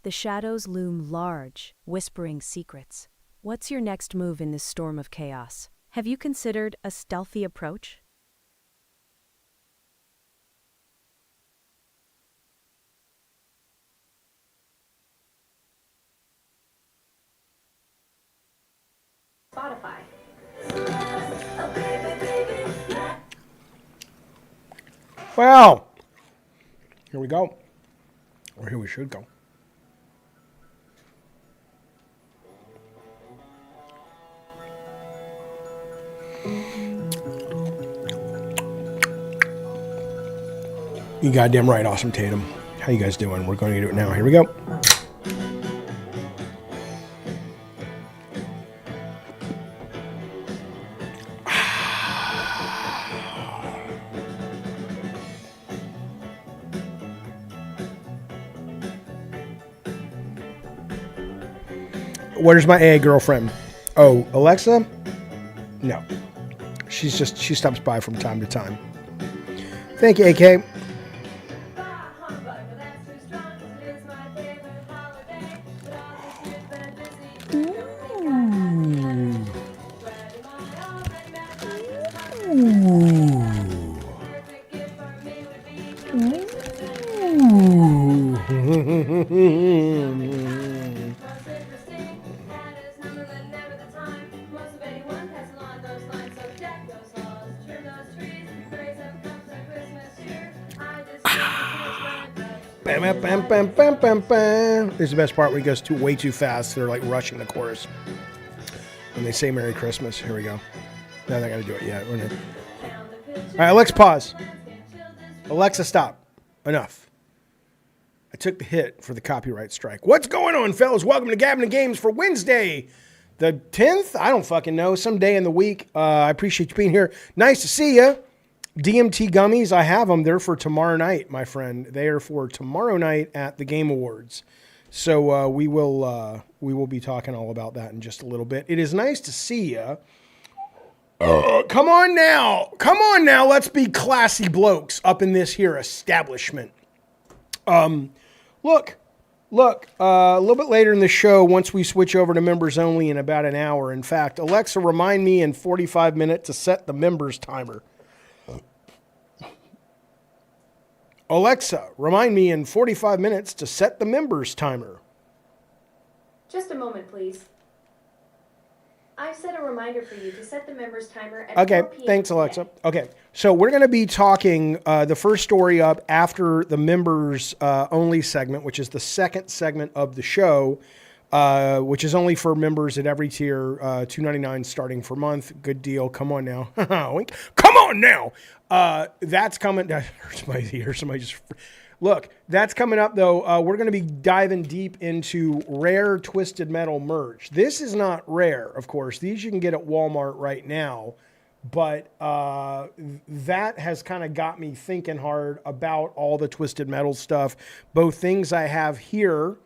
The shadows loom large, whispering secrets. What's your next move in this storm of chaos? Have you considered a stealthy approach? Spotify. Well, here we go. Or here we should go. You goddamn right, Awesome Tatum. How you guys doing? We're going to do it now. Here we go. Where's my AA girlfriend? Oh, Alexa? No. She stops by from time to time. Thank you, AK. Bam, bam, bam, bam. This is the best part where he goes way too fast. They're like rushing the chorus. When they say Merry Christmas. Here we go. No, they got to do it yet. All right, Alexa, pause. Alexa, stop. Enough. I took the hit for the copyright strike. What's going on, fellas? Welcome to gabbinandgames for Wednesday, the 10th? I don't fucking know. Some day in the week. I appreciate you being here. Nice to see you. DMT gummies, I have them. They're for tomorrow night, my friend. They are for tomorrow night at the Game Awards. So we will be talking all about that in just a little bit. It is nice to see you. Come on now. Let's be classy blokes up in this here establishment. Look. A little bit later in the show, once we switch over to members only in about an hour. In fact, Alexa, remind me in 45 minutes to set the members timer. Alexa, remind me in 45 minutes to set the members timer. Just a moment, please. I've set a reminder for you to set the members timer at 4 p.m. Thanks, Alexa. Today. Okay, so we're going to be talking the first story up after the members only segment, which is the second segment of the show, which is only for members at every tier, $2.99 starting per month. Good deal. Come on now. Come on now. That's coming. That hurts my ear. Somebody just look. That's coming up though. We're going to be diving deep into rare Twisted Metal merch. This is not rare, of course. These you can get at Walmart right now. But that has kind of got me thinking hard about all the Twisted Metal stuff. Both things I have here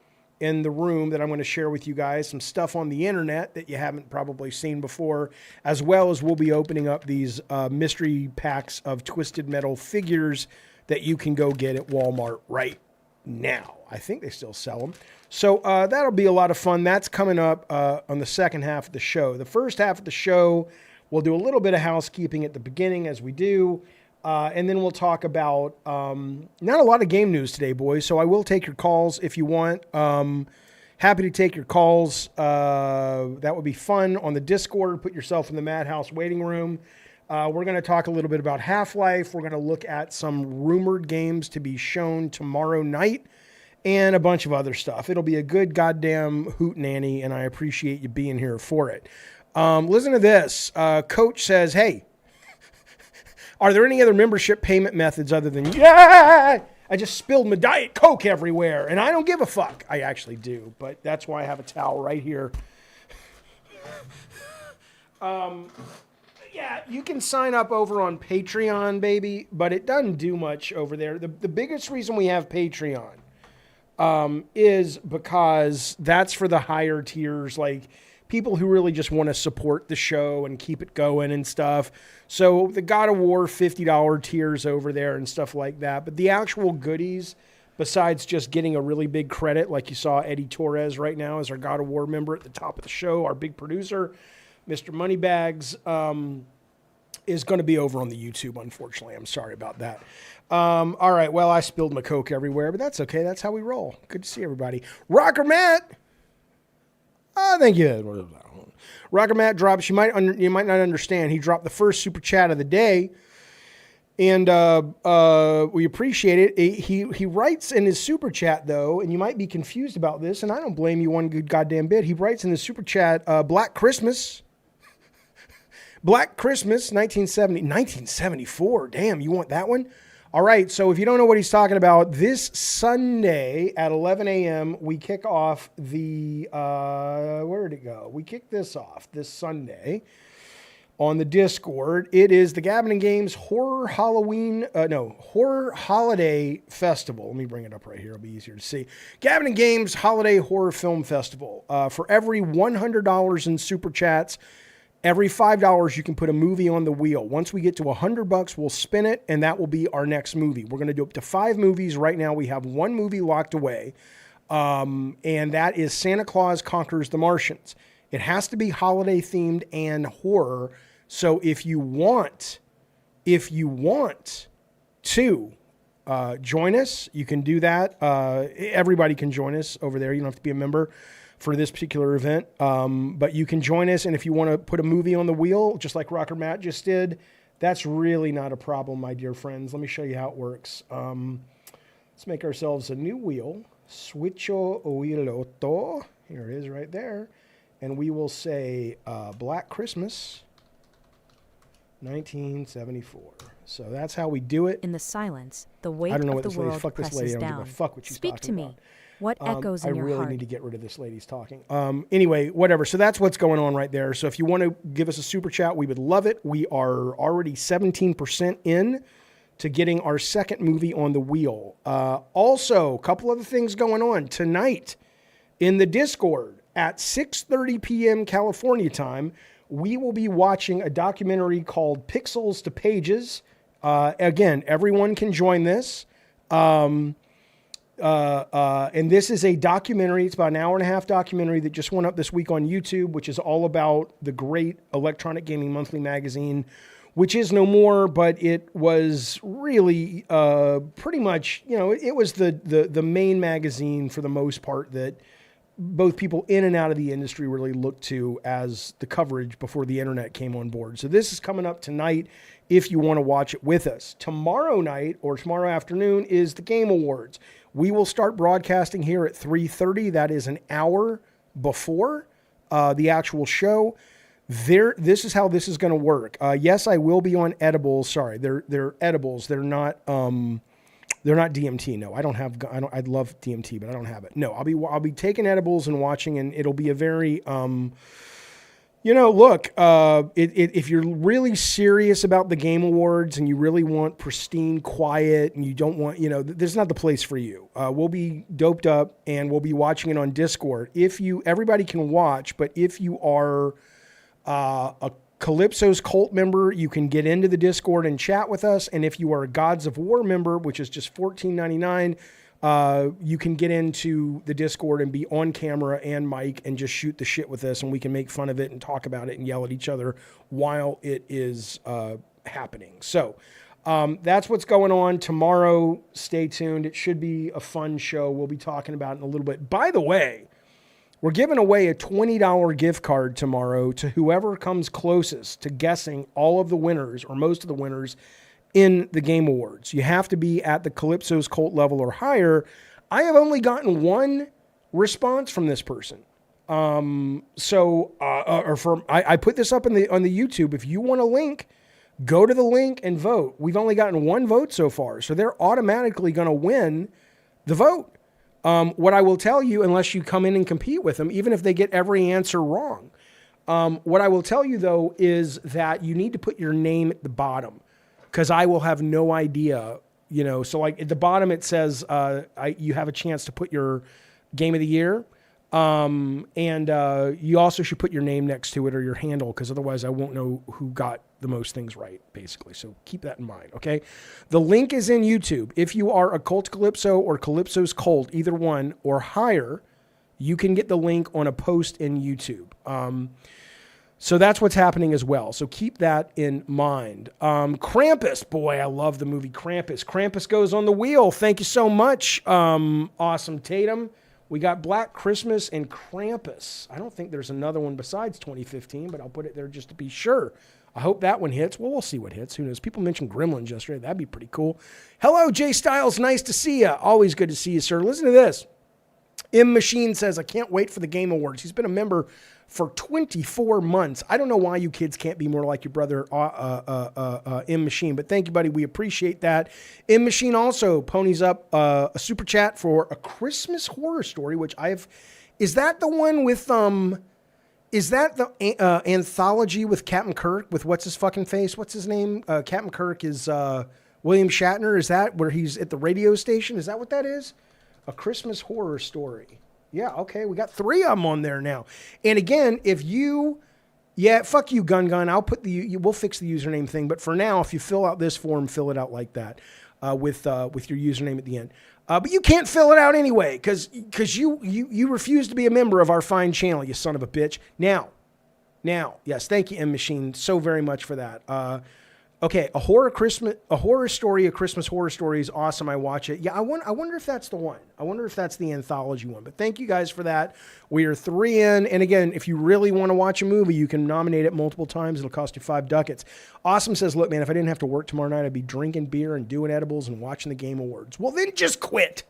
in the room that I'm going to share with you guys, some stuff on the internet that you haven't probably seen before, as well as we'll be opening up these mystery packs of Twisted Metal figures that you can go get at Walmart right now. I think they still sell them. So that'll be a lot of fun. That's coming up on the second half of the show. The first half of the show, we'll do a little bit of housekeeping at the beginning as we do. And then we'll talk about not a lot of game news today, boys. So I will take your calls if you want. Happy to take your calls. That would be fun on the Discord. Put yourself in the Madhouse waiting room. We're going to talk a little bit about Half-Life. We're going to look at some rumored games to be shown tomorrow night and a bunch of other stuff. It'll be a good goddamn hootenanny, and I appreciate you being here for it. Listen to this. Coach says, hey, are there any other membership payment methods other than, I just spilled my Diet Coke everywhere, and I don't give a fuck. I actually do, but that's why I have a towel right here. Yeah, you can sign up over on Patreon, baby, but it doesn't do much over there. The biggest reason we have Patreon is because that's for the higher tiers, like people who really just want to support the show and keep it going and stuff. So the God of War $50 tiers over there and stuff like that. But the actual goodies besides just getting a really big credit, like you saw Eddie Torres right now as our God of War member at the top of the show, our big producer, Mr. Moneybags, is going to be over on the YouTube, unfortunately. I'm sorry about that. All right, well, I spilled my Coke everywhere, but that's okay. That's how we roll. Good to see everybody. Rocker Matt! Thank you. Rocker Matt drops, you might not understand, he dropped the first super chat of the day, and we appreciate it. He writes in his super chat, though, and you might be confused about this, and I don't blame you one good goddamn bit. He writes in the super chat, Black Christmas, 1974. Damn, you want that one? All right, so if you don't know what he's talking about, this Sunday at 11 a.m., we kick off the, where did it go? We kick this off this Sunday on the Discord. It is the Gabbin and Games Horror Holiday Festival. Let me bring it up right here. It'll be easier to see. Gabbin and Games Holiday Horror Film Festival. For every $100 in super chats, every $5 you can put a movie on the wheel. Once we get to $100, we'll spin it, and that will be our next movie. We're going to do up to 5 movies. Right now, we have 1 movie locked away, and that is Santa Claus Conquers the Martians. It has to be holiday themed and horror. So if you want to join us, you can do that. Everybody can join us over there. You don't have to be a member for this particular event, but you can join us. And if you want to put a movie on the wheel, just like Rocker Matt just did, that's really not a problem, my dear friends. Let me show you how it works. Let's make ourselves a new wheel. Switcho wheelotto. Here it is right there. And we will say Black Christmas, 1974. So that's how we do it. In the silence, the weight I don't know of what the this lady. world Fuck this lady. presses I don't down. give a fuck what she's Speak talking to me. about. What echoes in your I really heart? need to get rid of this lady's talking. Anyway, whatever. So that's what's going on right there. So if you want to give us a super chat, we would love it. We are already 17% in to getting our second movie on the wheel. Also, a couple other things going on tonight in the Discord at 6:30 p.m. California time. We will be watching a documentary called Pixels to Pages. Again, everyone can join this. And this is a documentary. It's about an hour and a half documentary that just went up this week on YouTube, which is all about the great Electronic Gaming Monthly magazine, which is no more, but it was really pretty much, it was the main magazine for the most part that both people in and out of the industry really looked to as the coverage before the internet came on board. So this is coming up tonight if you want to watch it with us. Tomorrow night or tomorrow afternoon is the Game Awards. We will start broadcasting here at 3:30. That is an hour before the actual show. This is how this is going to work. Yes, I will be on edibles. Sorry, they're edibles. They're not DMT. No, I'd love DMT, but I don't have it. No, I'll be taking edibles and watching, and it'll be a very look, if you're really serious about the Game Awards and you really want pristine quiet and you don't want, this is not the place for you. We'll be doped up and we'll be watching it on Discord. Everybody can watch, but if you are a Calypso's Cult member, you can get into the Discord and chat with us. And if you are a GODZ of War member, which is just $14.99, you can get into the Discord and be on camera and mic and just shoot the shit with us, and we can make fun of it and talk about it and yell at each other while it is happening. So that's what's going on tomorrow. Stay tuned. It should be a fun show. We'll be talking about it in a little bit. By the way, we're giving away a $20 gift card tomorrow to whoever comes closest to guessing all of the winners or most of the winners in the Game Awards. You have to be at the Calypso's Cult level or higher. I have only gotten one response from this person. I put this up on the YouTube. If you want a link, go to the link and vote. We've only gotten one vote so far, so they're automatically going to win the vote. What I will tell you, unless you come in and compete with them, even if they get every answer wrong, what I will tell you though is that you need to put your name at the bottom, because I will have no idea, so like at the bottom it says you have a chance to put your game of the year. And you also should put your name next to it or your handle, because otherwise I won't know who got the most things right, basically. So keep that in mind, okay? The link is in YouTube. If you are a Cult Calypso or Calypso's Cult, either one or higher, you can get the link on a post in YouTube. So that's what's happening as well. So keep that in mind. Krampus, boy, I love the movie Krampus. Krampus Goes on the Wheel. Thank you so much, Awesome Tatum. We got Black Christmas and Krampus. I don't think there's another one besides 2015, but I'll put it there just to be sure. I hope that one hits. Well, we'll see what hits. Who knows? People mentioned Gremlins yesterday. That'd be pretty cool. Hello, Jay Styles. Nice to see you. Always good to see you, sir. Listen to this. M Machine says, I can't wait for the Game Awards. He's been a member for 24 months. I don't know why you kids can't be more like your brother, M Machine, but thank you, buddy. We appreciate that. M Machine also ponies up a super chat for A Christmas Horror Story, which is that the one with, is that the anthology with Captain Kirk, with what's his fucking face? What's his name? Captain Kirk is William Shatner. Is that where he's at the radio station? Is that what that is? A Christmas Horror Story. Yeah, okay, we got 3 of them on there now. And again, fuck you, Gun. I'll put we'll fix the username thing. But for now, if you fill out this form, fill it out like that with your username at the end. But you can't fill it out anyway because you refuse to be a member of our fine channel, you son of a bitch. Now, yes, thank you, M Machine, so very much for that. Okay, a horror story, A Christmas Horror Story is awesome. I watch it. Yeah, I wonder if that's the one. I wonder if that's the anthology one. But thank you guys for that. We are 3 in. And again, if you really want to watch a movie, you can nominate it multiple times. It'll cost you 5 ducats. Awesome says, look, man, if I didn't have to work tomorrow night, I'd be drinking beer and doing edibles and watching the Game Awards. Well, then just quit.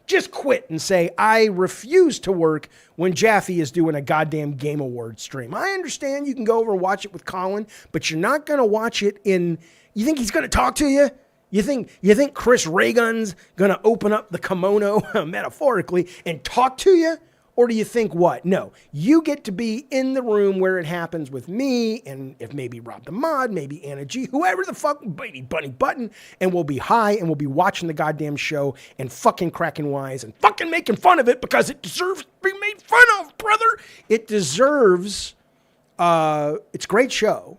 Just quit and say, I refuse to work when Jaffe is doing a goddamn Game Award stream. I understand you can go over and watch it with Colin, but you're not going to watch it you think he's going to talk to you? You think Chris Raygun's going to open up the kimono, metaphorically, and talk to you? Or do you think what? No, you get to be in the room where it happens with me, and if maybe Rob the Mod, maybe Anna G, whoever the fuck, baby Bunny Button, and we'll be high and we'll be watching the goddamn show and fucking cracking wise and fucking making fun of it because it deserves to be made fun of, brother. It deserves, it's a great show.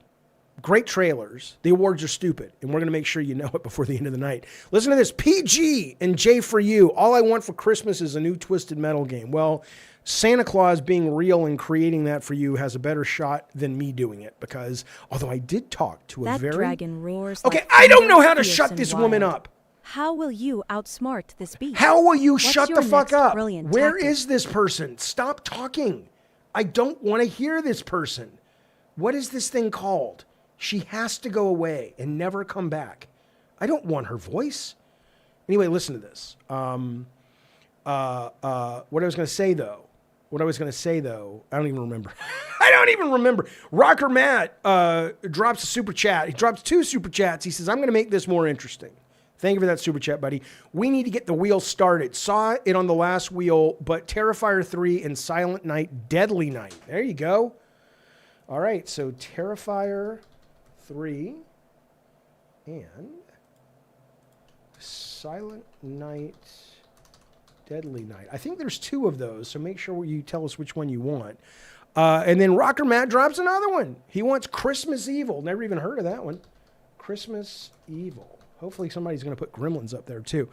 Great trailers. The awards are stupid, and we're going to make sure you know it before the end of the night. Listen to this. PG and J for you. All I want for Christmas is a new Twisted Metal game. Well, Santa Claus being real and creating that for you has a better shot than me doing it, because although I did talk to that dragon roars. Okay, like I don't know how to fierce shut and this wild. woman up. How will you outsmart this beast? How will you What's shut your the fuck next up? brilliant Where tactic? is this person? Stop talking. I don't want to hear this person. What is this thing called? She has to go away and never come back. I don't want her voice. Anyway, listen to this. What I was going to say, though, I don't even remember. I don't even remember. Rocker Matt drops a super chat. He drops 2 super chats. He says, I'm going to make this more interesting. Thank you for that super chat, buddy. We need to get the wheel started. Saw it on the last wheel, but Terrifier 3 and Silent Night, Deadly Night. There you go. All right, so Terrifier 3 and Silent Night, Deadly Night. I think there's 2 of those, so make sure you tell us which one you want. And then Rocker Matt drops another one. He wants Christmas Evil. Never even heard of that one. Christmas Evil. Hopefully somebody's going to put Gremlins up there too.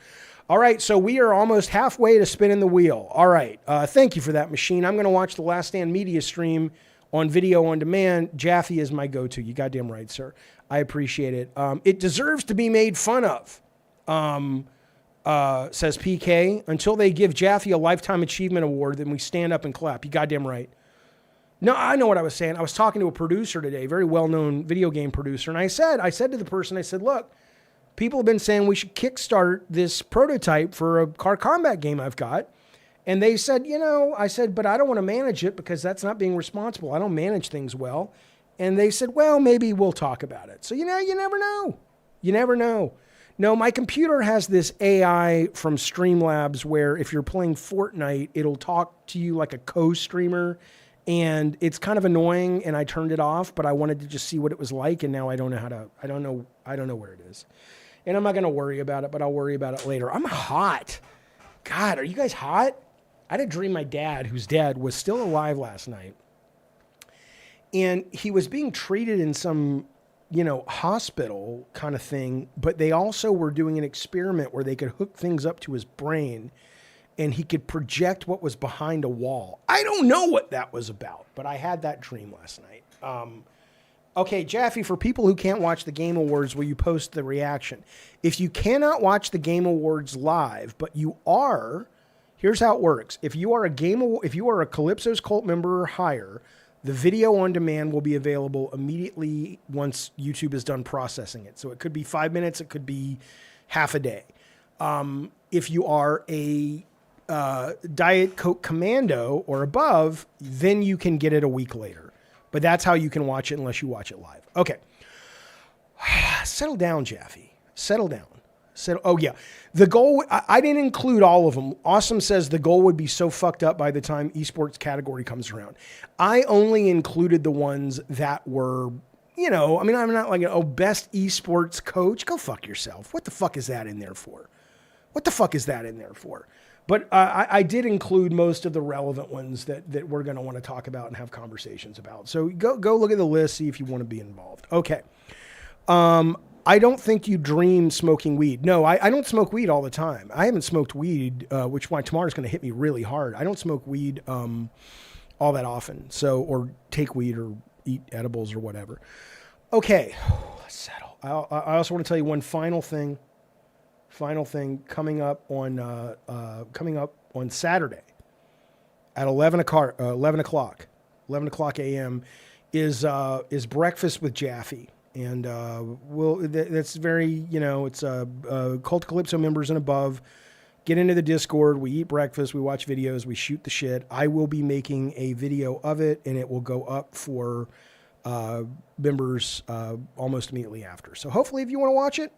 All right, so we are almost halfway to spinning the wheel. All right, thank you for that, Machine. I'm going to watch the Last Stand Media stream on video on demand. Jaffe is my go-to. You goddamn right, sir. I appreciate it. It deserves to be made fun of, says PK. Until they give Jaffe a Lifetime Achievement Award, then we stand up and clap. You goddamn right. No, I know what I was saying. I was talking to a producer today, very well-known video game producer, and I said to the person, I said, look, people have been saying we should kickstart this prototype for a car combat game I've got. And they said, I said, but I don't want to manage it because that's not being responsible. I don't manage things well. And they said, well, maybe we'll talk about it. So, you never know. You never know. No, my computer has this AI from Streamlabs where if you're playing Fortnite, it'll talk to you like a co-streamer. And it's kind of annoying, and I turned it off, but I wanted to just see what it was like. And now I don't know where it is. And I'm not going to worry about it, but I'll worry about it later. I'm hot. God, are you guys hot? I had a dream my dad, who's dead, was still alive last night. And he was being treated in some, hospital kind of thing, but they also were doing an experiment where they could hook things up to his brain and he could project what was behind a wall. I don't know what that was about, but I had that dream last night. Okay, Jaffe, for people who can't watch the Game Awards, will you post the reaction? If you cannot watch the Game Awards live, but you are, here's how it works. If you are a Calypso's Cult member or higher, the video on demand will be available immediately once YouTube is done processing it. So it could be 5 minutes, it could be half a day. If you are a Diet Coke Commando or above, then you can get it a week later. But that's how you can watch it unless you watch it live. Okay. Settle down, Jaffe. Settle down. Oh, yeah. The goal, I didn't include all of them. Awesome says the goal would be so fucked up by the time esports category comes around. I only included the ones that were, I'm not like, best esports coach. Go fuck yourself. What the fuck is that in there for? But I did include most of the relevant ones that we're going to want to talk about and have conversations about. So go look at the list, see if you want to be involved. Okay. I don't think you dream smoking weed. No, I don't smoke weed all the time. I haven't smoked weed, which why tomorrow's going to hit me really hard. I don't smoke weed all that often. Or take weed or eat edibles or whatever. Okay, let's settle. I also want to tell you one final thing coming up on Saturday at 11 o'clock a.m. is Breakfast with Jaffe. And that's very, it's Cult Calypso members and above. Get into the Discord. We eat breakfast. We watch videos. We shoot the shit. I will be making a video of it, and it will go up for members almost immediately after. So hopefully if you want to watch it,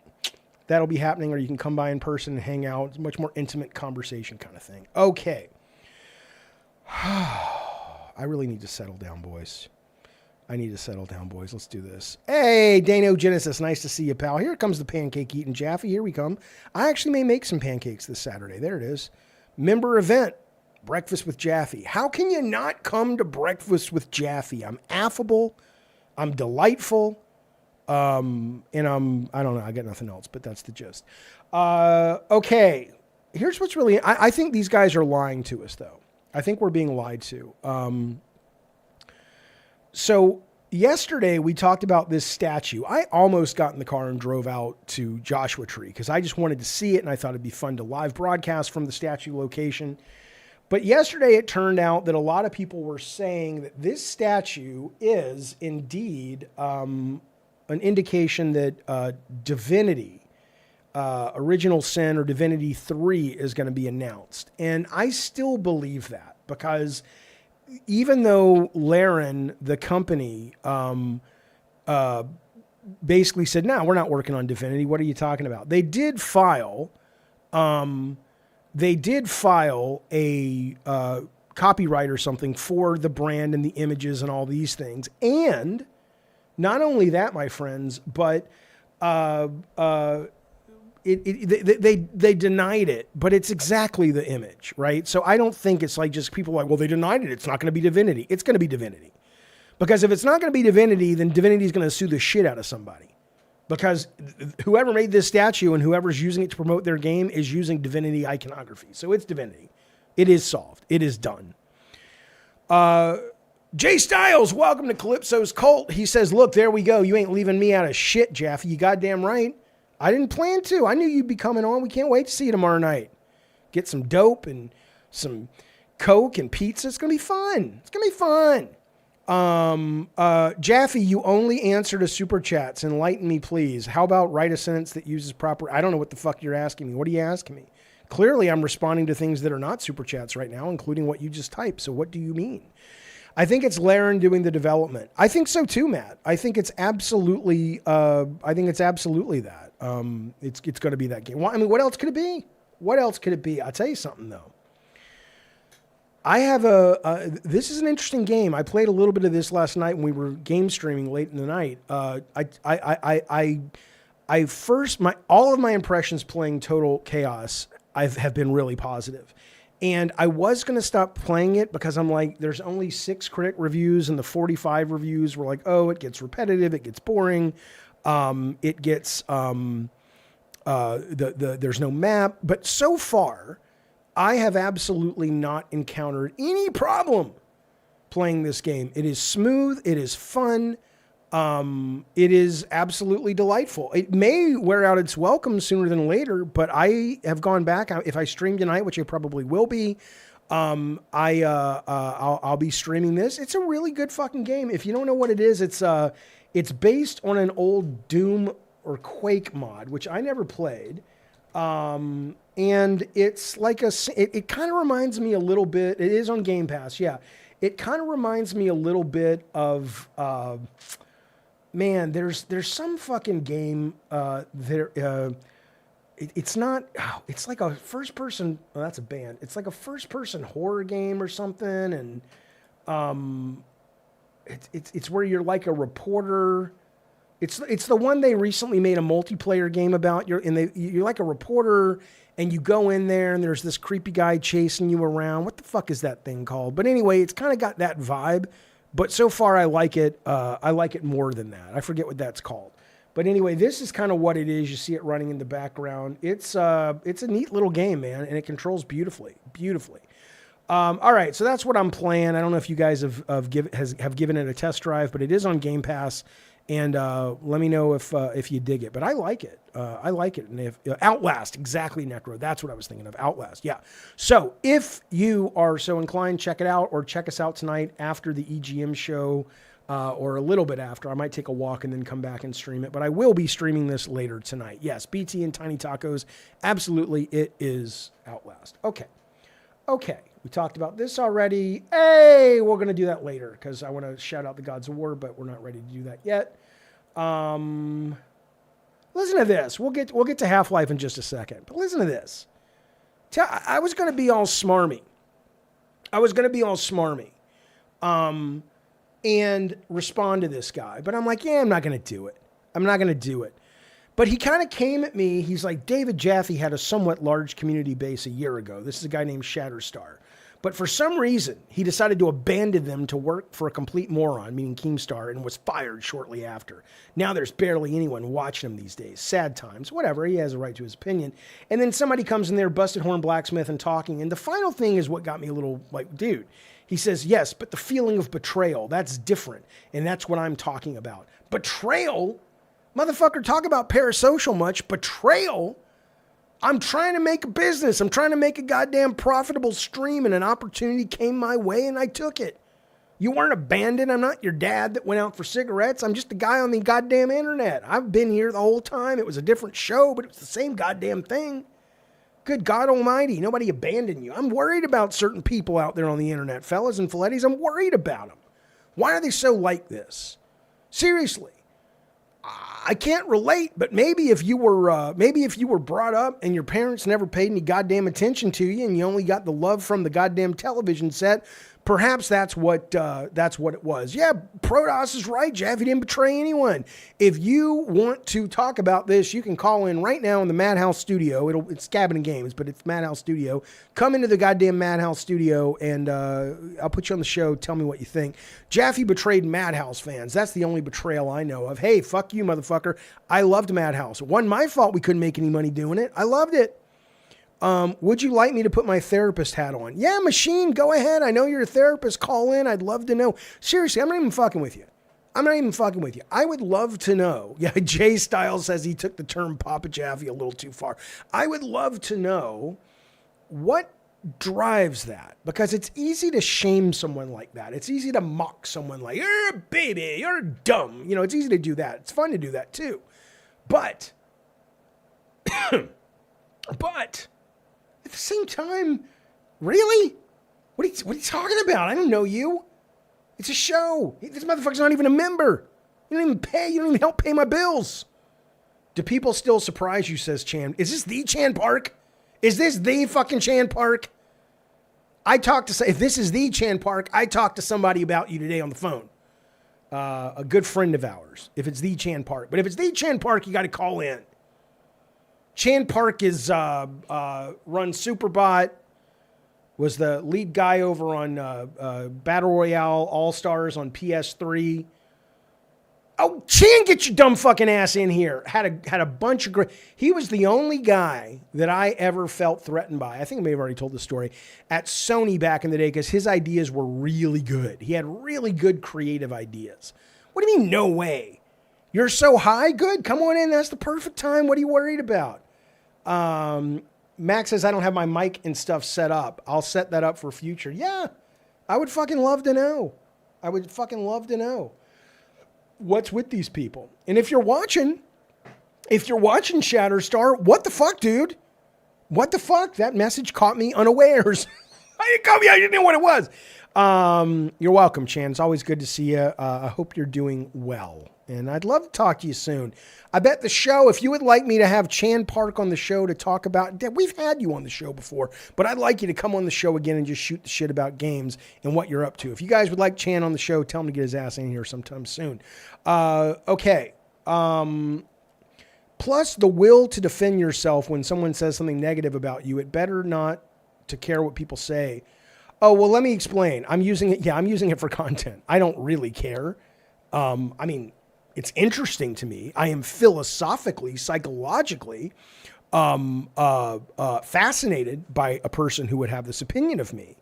that'll be happening, or you can come by in person and hang out. It's a much more intimate conversation kind of thing. Okay. I really need to settle down, boys. Let's do this. Hey, Dano Genesis. Nice to see you, pal. Here comes the pancake eating Jaffe. Here we come. I actually may make some pancakes this Saturday. There it is. Member event. Breakfast with Jaffe. How can you not come to Breakfast with Jaffe? I'm affable. I'm delightful. And I don't know. I got nothing else, but that's the gist. Okay. Here's what's really, I think these guys are lying to us, though. I think we're being lied to. So yesterday we talked about this statue. I almost got in the car and drove out to Joshua Tree because I just wanted to see it and I thought it'd be fun to live broadcast from the statue location. But yesterday it turned out that a lot of people were saying that this statue is indeed an indication that Divinity, Original Sin or Divinity 3 is going to be announced. And I still believe that because even though Laren, the company, basically said, no, we're not working on Divinity. What are you talking about? They did file a copyright or something for the brand and the images and all these things. And not only that, my friends, but they denied it, but it's exactly the image, right? So I don't think it's like just people like, well, they denied it. It's not going to be Divinity. It's going to be Divinity. Because if it's not going to be Divinity, then Divinity is going to sue the shit out of somebody. Because whoever made this statue and whoever's using it to promote their game is using Divinity iconography. So it's Divinity. It is solved. It is done. Jay Styles, welcome to Calypso's Cult. He says, look, there we go. You ain't leaving me out of shit, Jaffe. You goddamn right. I didn't plan to. I knew you'd be coming on. We can't wait to see you tomorrow night. Get some dope and some Coke and pizza. It's going to be fun. Jaffe, you only answer to super chats. Enlighten me, please. How about write a sentence that uses proper... I don't know what the fuck you're asking me. What are you asking me? Clearly, I'm responding to things that are not super chats right now, including what you just typed. So what do you mean? I think it's Laren doing the development. I think so too, Matt. I think it's absolutely that. It's going to be that game. Well, I mean, what else could it be? I'll tell you something though. I have this is an interesting game. I played a little bit of this last night when we were game streaming late in the night. All of my impressions playing Total Chaos have been really positive. And I was going to stop playing it because I'm like, there's only 6 critic reviews, and the 45 reviews were like, oh, it gets repetitive, it gets boring, it gets there's no map. But so far, I have absolutely not encountered any problem playing this game. It is smooth, it is fun. It is absolutely delightful. It may wear out its welcome sooner than later, but I have gone back. If I stream tonight, which I probably will be, I'll be streaming this. It's a really good fucking game. If you don't know what it is, it's based on an old Doom or Quake mod, which I never played. And it's like it kind of reminds me a little bit. It is on Game Pass. Yeah. It kind of reminds me a little bit of, man, there's some fucking game it's not. It's like a first person. Well, that's a band. It's like a first person horror game or something, and it's where you're like a reporter. It's the one they recently made a multiplayer game about. You're like a reporter, and you go in there, and there's this creepy guy chasing you around. What the fuck is that thing called? But anyway, it's kind of got that vibe. But so far, I like it. I like it more than that. I forget what that's called. But anyway, this is kind of what it is. You see it running in the background. It's a neat little game, man, and it controls beautifully. All right, so that's what I'm playing. I don't know if you guys have given it a test drive, but it is on Game Pass. And let me know if you dig it. But I like it. I like it. And if Outlast, exactly, Necro. That's what I was thinking of. Outlast, yeah. So if you are so inclined, check it out, or check us out tonight after the EGM show, or a little bit after. I might take a walk and then come back and stream it. But I will be streaming this later tonight. Yes, BT and Tiny Tacos. Absolutely, it is Outlast. Okay. We talked about this already. Hey, we're going to do that later because I want to shout out the Gods of War, but we're not ready to do that yet. Listen to this. We'll get to Half-Life in just a second, but listen to this. I was going to be all smarmy. And respond to this guy, but I'm like, yeah, I'm not going to do it. But he kind of came at me. He's like, David Jaffe had a somewhat large community base a year ago. This is a guy named Shatterstar. But for some reason, he decided to abandon them to work for a complete moron, meaning Keemstar, and was fired shortly after. Now there's barely anyone watching him these days. Sad times. Whatever. He has a right to his opinion. And then somebody comes in there, busted horn blacksmith, and talking. And the final thing is what got me a little like, dude. He says, yes, but the feeling of betrayal, that's different. And that's what I'm talking about. Betrayal? Motherfucker, talk about parasocial much. Betrayal? I'm trying to make a business. I'm trying to make a goddamn profitable stream, and an opportunity came my way, and I took it. You weren't abandoned. I'm not your dad that went out for cigarettes. I'm just a guy on the goddamn internet. I've been here the whole time. It was a different show, but it was the same goddamn thing. Good God almighty, nobody abandoned you. I'm worried about certain people out there on the internet, fellas and filettis. I'm worried about them. Why are they so like this? Seriously. I can't relate, but maybe if you were brought up and your parents never paid any goddamn attention to you and you only got the love from the goddamn television set, perhaps that's what it was. Yeah, Protoss is right, Jeff. He didn't betray anyone. If you want to talk about this, you can call in right now in the Madhouse studio. It's Gabbin and Games, but it's Madhouse studio. Come into the goddamn Madhouse studio and I'll put you on the show. Tell me what you think. Jaffe betrayed Madhouse fans. That's the only betrayal I know of. Hey, fuck you, motherfucker. I loved Madhouse. It wasn't my fault we couldn't make any money doing it. I loved it. Would you like me to put my therapist hat on? Yeah, Machine, go ahead. I know you're a therapist. Call in. I'd love to know. Seriously, I'm not even fucking with you. I would love to know. Yeah, Jay Styles says he took the term Papa Jaffe a little too far. I would love to know what drives that, because it's easy to shame someone like that. It's easy to mock someone like, you're a baby, you're dumb. You know, it's easy to do that. It's fun to do that too. But at the same time, really? What are you talking about? I don't know you. It's a show. This motherfucker's not even a member. You don't even pay. You don't even help pay my bills. Do people still surprise you, says Chan. Is this the Chan Park? Is this the fucking Chan Park? If this is the Chan Park, I talked to somebody about you today on the phone. A good friend of ours, if it's the Chan Park. But if it's the Chan Park, you got to call in. Chan Park is run Superbot, Was the lead guy over on Battle Royale All-Stars on PS3. Oh, Chan, get your dumb fucking ass in here. Had a bunch of great... He was the only guy that I ever felt threatened by. I think I may have already told the story. At Sony back in the day, because his ideas were really good. He had really good creative ideas. What do you mean, no way? You're so high? Good. Come on in. That's the perfect time. What are you worried about? Max says, I don't have my mic and stuff set up. I'll set that up for future. Yeah, I would fucking love to know. I would fucking love to know what's with these people. And if you're watching Shatterstar, what the fuck, dude? What the fuck? That message caught me unawares. I didn't know what it was. You're welcome, Chan. It's always good to see you. I hope you're doing well. And I'd love to talk to you soon. I bet the show, if you would like me to have Chan Park on the show to talk about, we've had you on the show before, but I'd like you to come on the show again and just shoot the shit about games and what you're up to. If you guys would like Chan on the show, tell him to get his ass in here sometime soon. Okay. Plus the will to defend yourself when someone says something negative about you. It better not to care what people say. Oh, well, let me explain. I'm using it. Yeah, I'm using it for content. I don't really care. I mean, it's interesting to me. I am philosophically, psychologically fascinated by a person who would have this opinion of me.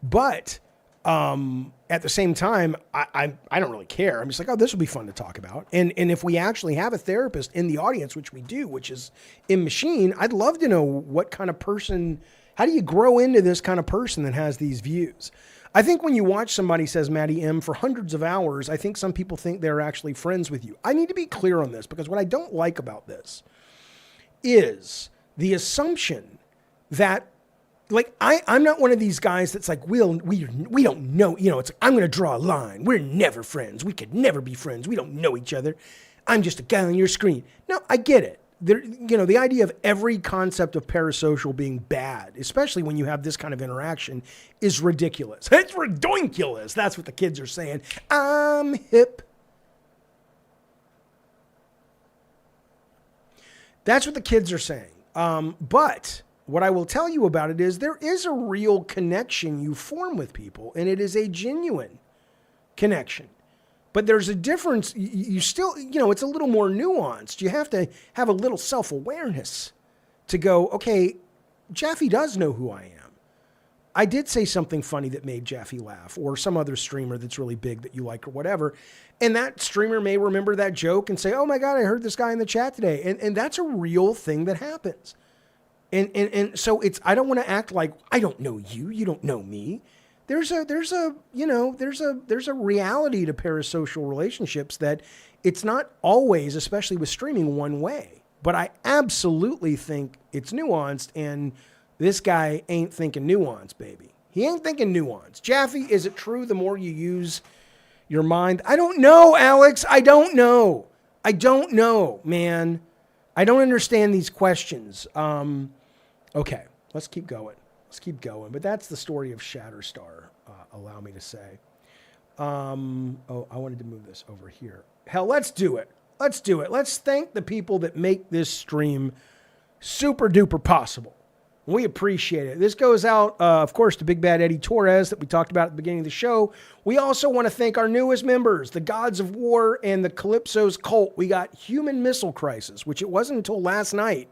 But at the same time, I don't really care. I'm just like, oh, this will be fun to talk about. And if we actually have a therapist in the audience, which we do, which is in Machine, I'd love to know what kind of person, how do you grow into this kind of person that has these views? I think when you watch somebody, says Maddie M, for hundreds of hours, I think some people think they're actually friends with you. I need to be clear on this, because what I don't like about this is the assumption that, like, I'm not one of these guys that's like, we don't know, you know, it's like, I'm going to draw a line. We're never friends. We could never be friends. We don't know each other. I'm just a guy on your screen. No, I get it. There, you know, the idea of every concept of parasocial being bad, especially when you have this kind of interaction, is ridiculous. It's redonkulous. That's what the kids are saying. I'm hip. That's what the kids are saying. But what I will tell you about it is there is a real connection you form with people, and it is a genuine connection. But there's a difference. You still, you know, it's a little more nuanced. You have to have a little self-awareness to go, okay, Jaffe does know who I am. I did say something funny that made Jaffe laugh, or some other streamer that's really big that you like or whatever. And that streamer may remember that joke and say, oh my God, I heard this guy in the chat today. And that's a real thing that happens. And so it's, I don't want to act like I don't know you. You don't know me. There's a reality to parasocial relationships that it's not always, especially with streaming, one way. But I absolutely think it's nuanced, and this guy ain't thinking nuance, baby. He ain't thinking nuance. Jaffe, is it true the more you use your mind? I don't know, Alex. I don't know. I don't know, man. I don't understand these questions. Okay, let's keep going. Let's keep going. But that's the story of Shatterstar, allow me to say. Oh, I wanted to move this over here. Hell, let's do it. Let's do it. Let's thank the people that make this stream super duper possible. We appreciate it. This goes out, of course, to Big Bad Eddie Torres that we talked about at the beginning of the show. We also want to thank our newest members, the Gods of War and the Calypso's Cult. We got Human Missile Crisis, which it wasn't until last night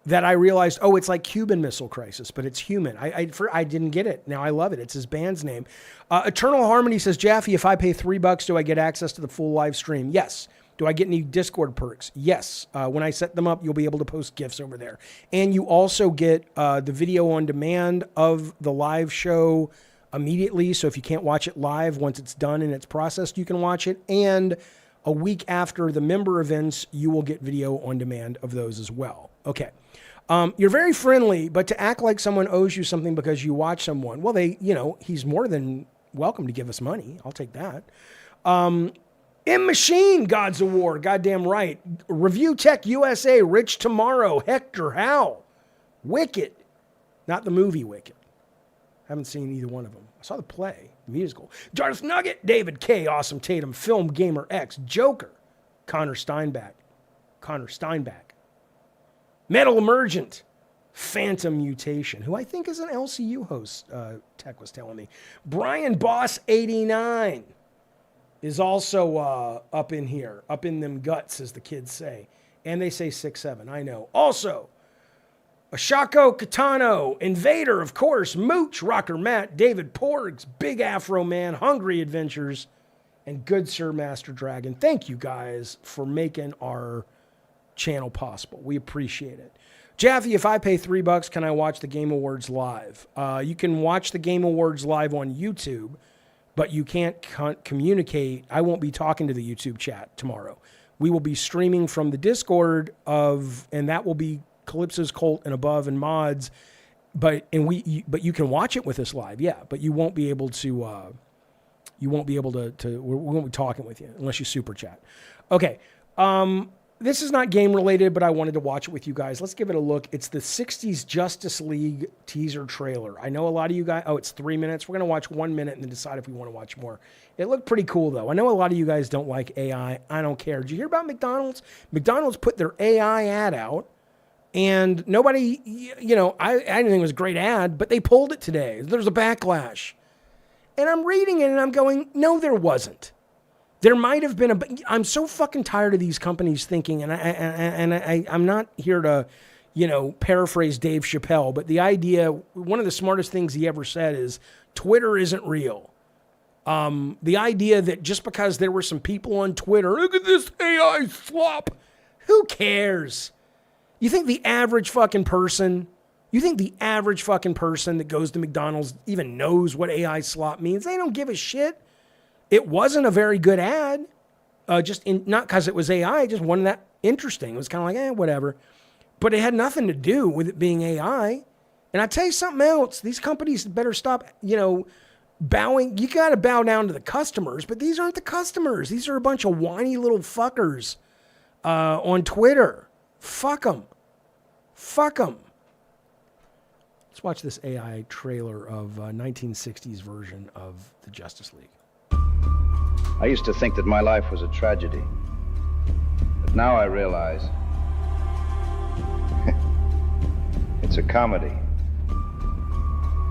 that I realized, oh, it's like Cuban Missile Crisis, but it's human. I didn't get it. Now I love it. It's his band's name. Eternal Harmony says, Jaffe, if I pay $3, do I get access to the full live stream? Yes. Do I get any Discord perks? Yes. When I set them up, you'll be able to post GIFs over there. And you also get the video on demand of the live show immediately. So if you can't watch it live, once it's done and it's processed, you can watch it. And a week after the member events, you will get video on demand of those as well. Okay. You're very friendly, but to act like someone owes you something because you watch someone, well, he's more than welcome to give us money. I'll take that. In Machine, Gods of War, goddamn right. Review Tech USA, Rich Tomorrow, Hector Howe, Wicked, not the movie Wicked. Haven't seen either one of them. I saw the play, the musical. Darth Nugget, David K, Awesome Tatum, Film Gamer X, Joker, Connor Steinbach. Metal Emergent, Phantom Mutation, who I think is an LCU host, Tech was telling me. Brian Boss 89 is also up in here, up in them guts, as the kids say. And they say 6'7", I know. Also, Ashako Katano, Invader, of course, Mooch, Rocker Matt, David Porgs, Big Afro Man, Hungry Adventures, and Good Sir Master Dragon. Thank you guys for making our channel possible. We appreciate it. Jaffe, if I pay $3, can I watch the Game Awards live? You can watch the Game Awards live on YouTube, but you can't communicate. I won't be talking to the YouTube chat tomorrow. We will be streaming from the Discord and that will be Calypso's Cult and Above and Mods, but you can watch it with us live, yeah. But you won't be able to. We won't be talking with you unless you super chat. Okay. This is not game related, but I wanted to watch it with you guys. Let's give it a look. It's the 60s Justice League teaser trailer. I know a lot of you guys, it's 3 minutes. We're going to watch 1 minute and then decide if we want to watch more. It looked pretty cool, though. I know a lot of you guys don't like AI. I don't care. Did you hear about McDonald's? McDonald's put their AI ad out, and nobody, I didn't think it was a great ad, but they pulled it today. There's a backlash. And I'm reading it, and I'm going, no, there wasn't. There might have been I'm so fucking tired of these companies thinking, and I'm not here to, paraphrase Dave Chappelle, but the idea, one of the smartest things he ever said is, Twitter isn't real. The idea that just because there were some people on Twitter, look at this AI slop, who cares? You think the average fucking person that goes to McDonald's even knows what AI slop means? They don't give a shit. It wasn't a very good ad, not because it was AI, it just wasn't that interesting. It was kind of like, whatever. But it had nothing to do with it being AI. And I tell you something else, these companies better stop, bowing. You got to bow down to the customers, but these aren't the customers. These are a bunch of whiny little fuckers on Twitter. Fuck them. Fuck them. Let's watch this AI trailer of 1960s version of the Justice League. I used to think that my life was a tragedy. But now I realize it's a comedy.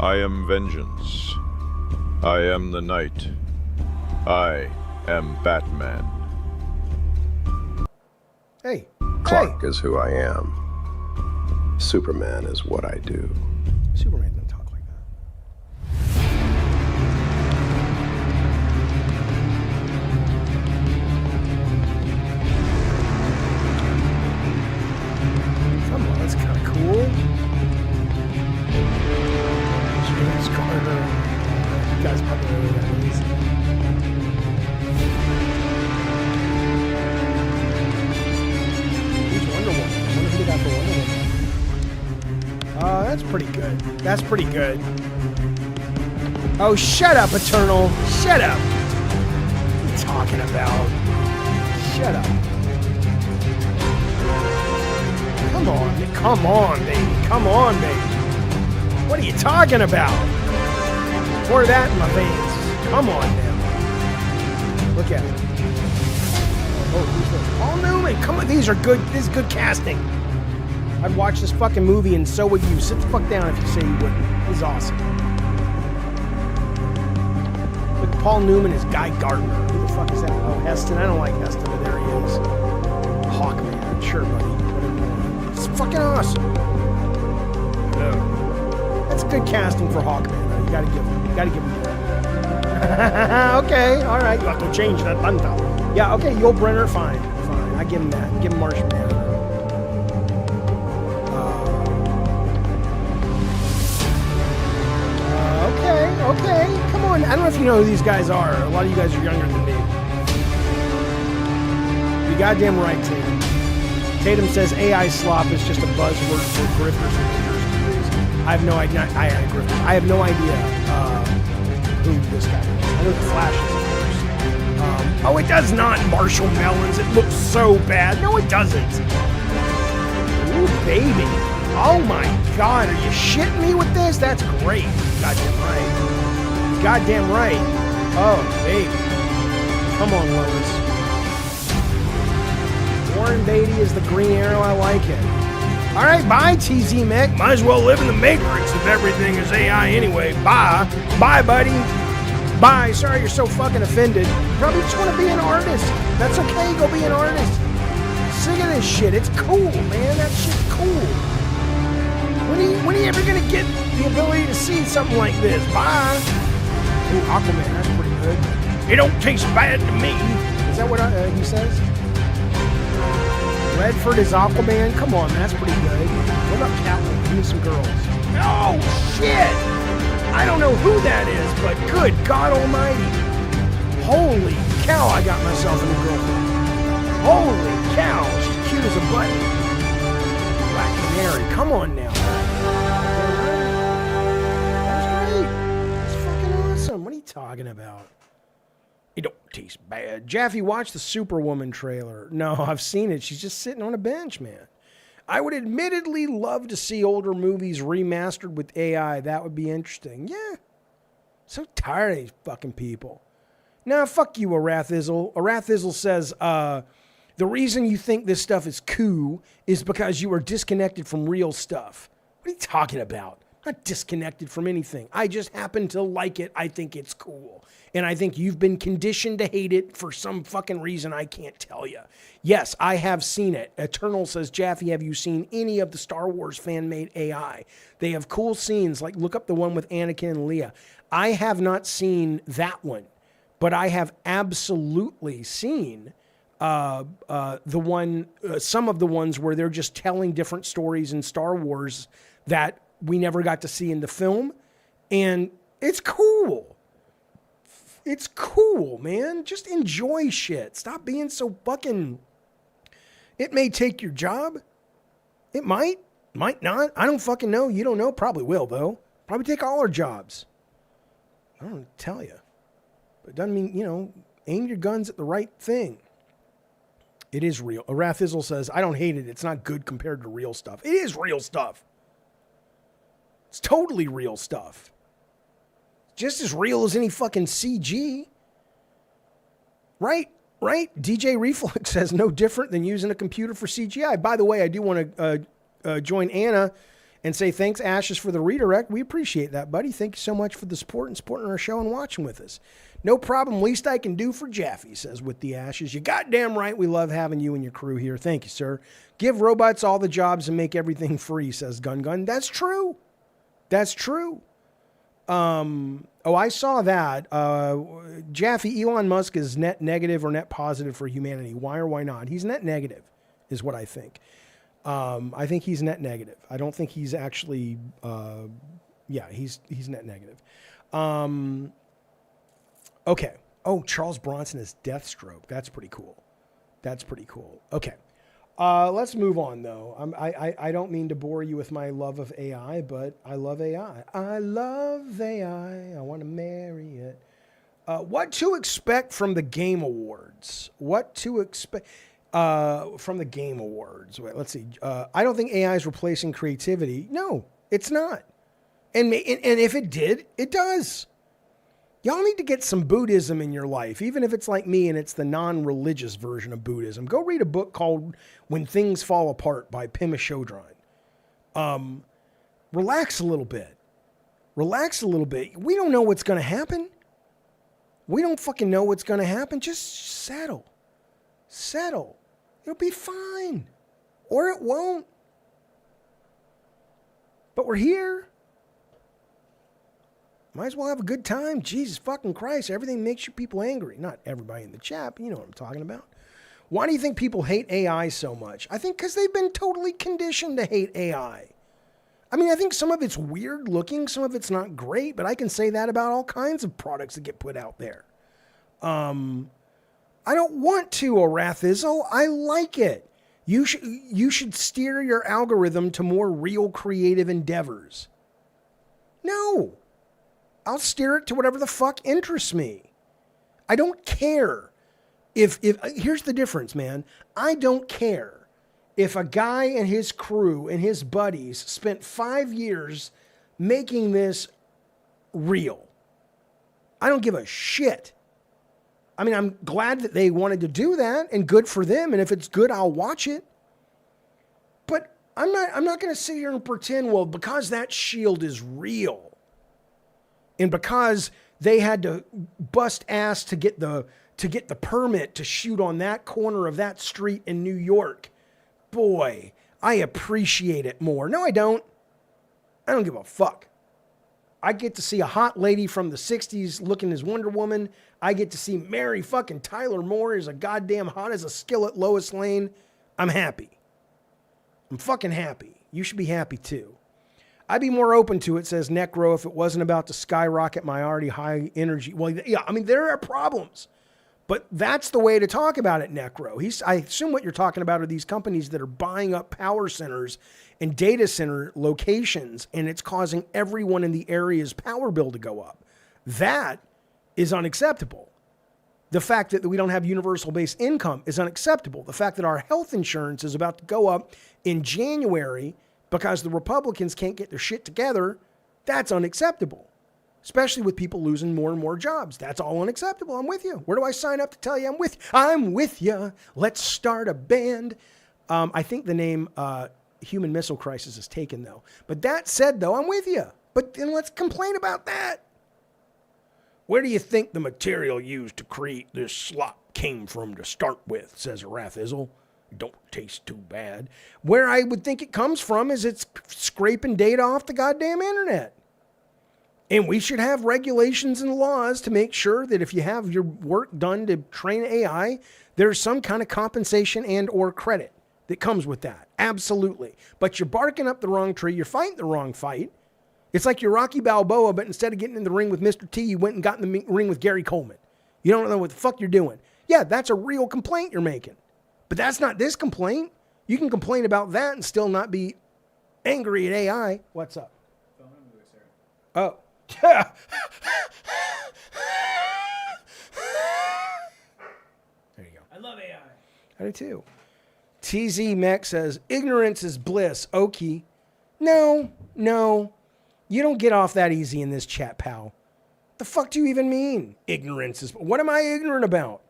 I am vengeance. I am the night. I am Batman. Hey. Clark is who I am. Superman is what I do. Superman doesn't talk like that. Come on, that's kind of cool. James Carter. You guys probably know who that is. Who's Wonder Woman? I wonder who they got for Wonder Woman. That's pretty good. That's pretty good. Oh, shut up, Eternal. Shut up. What are you talking about? Shut up. Come on. Come on, baby. Come on, baby. What are you talking about? Pour that in my veins. Come on now. Look at it. Oh, who's this? Paul Newman. Come on. These are good. This is good casting. I'd watch this fucking movie and so would you. Sit the fuck down if you say you wouldn't. He's awesome. But Paul Newman is Guy Gardner. Who the fuck is that? Oh, Heston. I don't like Heston, but there he is. Hawkman. Sure, buddy. Whatever you want. It's fucking awesome. No. That's good casting for Hawkman, though. You gotta give him that. Okay, alright. You have to change that thumbnail. Yeah, okay, Yul Brynner, fine. I give him that. Give him Martian Manhunter. Okay, come on. I don't know if you know who these guys are. A lot of you guys are younger than me. You're goddamn right, Tatum. Tatum says AI slop is just a buzzword for grifters and leaders. I have no idea. I have no idea who this guy is. I know the Flash is, of course. It does not, Marshall Mellons. It looks so bad. No, it doesn't. Ooh, baby. Oh my God, are you shitting me with this? That's great. Goddamn right. Goddamn right. Oh, baby. Come on, Lois. Warren Beatty is the Green Arrow. I like it. All right, bye, TZ Mech. Might as well live in the Matrix if everything is AI anyway. Bye. Bye, buddy. Bye. Sorry you're so fucking offended. Probably just want to be an artist. That's okay. Go be an artist. Sick of this shit. It's cool, man. That shit's cool. When are you ever going to get the ability to see something like this? Bye. Ooh, Aquaman. That's pretty good. It don't taste bad to me. Is that what he says? Redford is Aquaman? Come on, that's pretty good. What about Catwoman? Give me some girls. Oh, shit! I don't know who that is, but good God almighty. Holy cow, I got myself a new girlfriend. Holy cow, she's cute as a button. Black Canary, come on now. That's great. That's fucking awesome. What are you talking about? It don't taste bad. Jaffe, watch the Superwoman trailer. No, I've seen it. She's just sitting on a bench, man. I would admittedly love to see older movies remastered with AI. That would be interesting. Yeah. So tired of these fucking people. Nah, fuck you, Arathizzle. Arathizzle says, the reason you think this stuff is cool is because you are disconnected from real stuff. What are you talking about? I'm not disconnected from anything. I just happen to like it. I think it's cool. And I think you've been conditioned to hate it for some fucking reason I can't tell you. Yes, I have seen it. Eternal says, Jaffe, have you seen any of the Star Wars fan-made AI? They have cool scenes, like look up the one with Anakin and Leia. I have not seen that one, but I have absolutely seen some of the ones where they're just telling different stories in Star Wars that we never got to see in the film. And it's cool. It's cool, man. Just enjoy shit. Stop being so fucking... It may take your job. It might. Might not. I don't fucking know. You don't know. Probably will, though. Probably take all our jobs. I don't tell you. But it doesn't mean, aim your guns at the right thing. It is real. Arathizzle says, I don't hate it. It's not good compared to real stuff. It is real stuff. It's totally real stuff. Just as real as any fucking CG. Right? DJ Reflex says no different than using a computer for CGI. By the way, I do want to join Anna and say thanks, Ashes, for the redirect. We appreciate that, buddy. Thank you so much for the support and supporting our show and watching with us. No problem. Least I can do for Jaffe, says with the Ashes. You goddamn right. We love having you and your crew here. Thank you, sir. Give robots all the jobs and make everything free, says Gun. That's true. That's true. I saw that. Jaffe, Elon Musk is net negative or net positive for humanity. Why or why not? He's net negative, is what I think. I think he's net negative. I don't think he's actually, he's net negative. Okay. Oh, Charles Bronson is Deathstroke. That's pretty cool. Okay. Let's move on, though. I don't mean to bore you with my love of AI, but I love AI. I love AI. I want to marry it. What to expect from the Game Awards? What to expect from the Game Awards? Wait, let's see. I don't think AI is replacing creativity. No, it's not. And if it did, it does. Y'all need to get some Buddhism in your life, even if it's like me and it's the non-religious version of Buddhism. Go read a book called When Things Fall Apart by Pema Chodron. Relax a little bit. We don't know what's going to happen. We don't fucking know what's going to happen. Just settle. It'll be fine. Or it won't. But we're here. Might as well have a good time. Jesus fucking Christ. Everything makes you people angry. Not everybody in the chat, but you know what I'm talking about. Why do you think people hate AI so much? I think because they've been totally conditioned to hate AI. I mean, I think some of it's weird looking. Some of it's not great, but I can say that about all kinds of products that get put out there. I don't want to, Arathizzle. I like it. You should steer your algorithm to more real creative endeavors. No. I'll steer it to whatever the fuck interests me. I don't care if here's the difference, man. I don't care if a guy and his crew and his buddies spent 5 years making this real. I don't give a shit. I mean, I'm glad that they wanted to do that and good for them. And if it's good, I'll watch it. But I'm not going to sit here and pretend, well, because that shield is real and because they had to bust ass to get the permit to shoot on that corner of that street in New York. Boy, I appreciate it more. No, I don't. I don't give a fuck. I get to see a hot lady from the 60s looking as Wonder Woman. I get to see Mary fucking Tyler Moore as a goddamn hot as a skillet Lois Lane. I'm happy. I'm fucking happy. You should be happy too. I'd be more open to it, says Necro, if it wasn't about to skyrocket my already high energy. Well, yeah, I mean, there are problems. But that's the way to talk about it, Necro. I assume what you're talking about are these companies that are buying up power centers and data center locations, and it's causing everyone in the area's power bill to go up. That is unacceptable. The fact that we don't have universal base income is unacceptable. The fact that our health insurance is about to go up in January because the Republicans can't get their shit together, that's unacceptable. Especially with people losing more and more jobs. That's all unacceptable. I'm with you. Where do I sign up to tell you I'm with you? I'm with you. Let's start a band. I think the name Human Missile Crisis is taken, though. But that said, though, I'm with you. But then let's complain about that. Where do you think the material used to create this slop came from to start with, says Rathizzle. Don't taste too bad. Where I would think it comes from is it's scraping data off the goddamn internet. And we should have regulations and laws to make sure that if you have your work done to train AI, there's some kind of compensation and or credit that comes with that. Absolutely. But you're barking up the wrong tree. You're fighting the wrong fight. It's like you're Rocky Balboa, but instead of getting in the ring with Mr. T, you went and got in the ring with Gary Coleman. You don't know what the fuck you're doing. Yeah, that's a real complaint you're making. But that's not this complaint. You can complain about that and still not be angry at AI. What's up? Oh. There you go. I love AI. I do too. TZ Mech says, ignorance is bliss. Okie. No. You don't get off that easy in this chat, pal. The fuck do you even mean? Ignorance is... What am I ignorant about?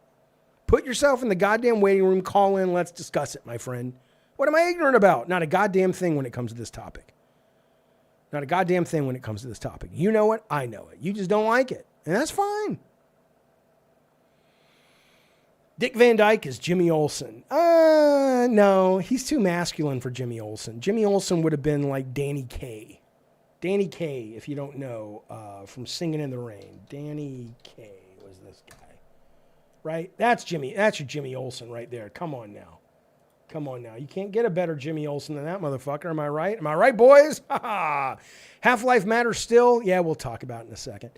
Put yourself in the goddamn waiting room, call in, let's discuss it, my friend. What am I ignorant about? Not a goddamn thing when it comes to this topic. Not a goddamn thing when it comes to this topic. You know it, I know it. You just don't like it. And that's fine. Dick Van Dyke is Jimmy Olsen. No, he's too masculine for Jimmy Olsen. Jimmy Olsen would have been like Danny Kaye. Danny Kaye, if you don't know, from Singing in the Rain. Danny Kaye was this guy. Right? That's your Jimmy Olsen right there. Come on now. You can't get a better Jimmy Olsen than that motherfucker. Am I right? Am I right, boys? Half-Life matters still? Yeah, we'll talk about it in a second.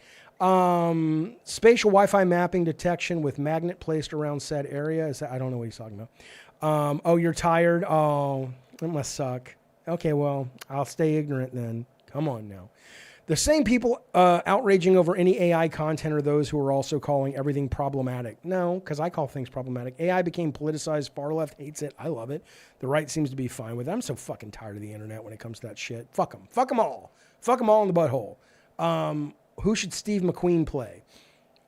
Spatial Wi-Fi mapping detection with magnet placed around said area. I don't know what he's talking about. Oh, you're tired? Oh, it must suck. Okay, well, I'll stay ignorant then. Come on now. The same people outraging over any AI content are those who are also calling everything problematic. No, because I call things problematic. AI became politicized. Far left hates it. I love it. The right seems to be fine with it. I'm so fucking tired of the internet when it comes to that shit. Fuck them. Fuck them all. Fuck them all in the butthole. Who should Steve McQueen play?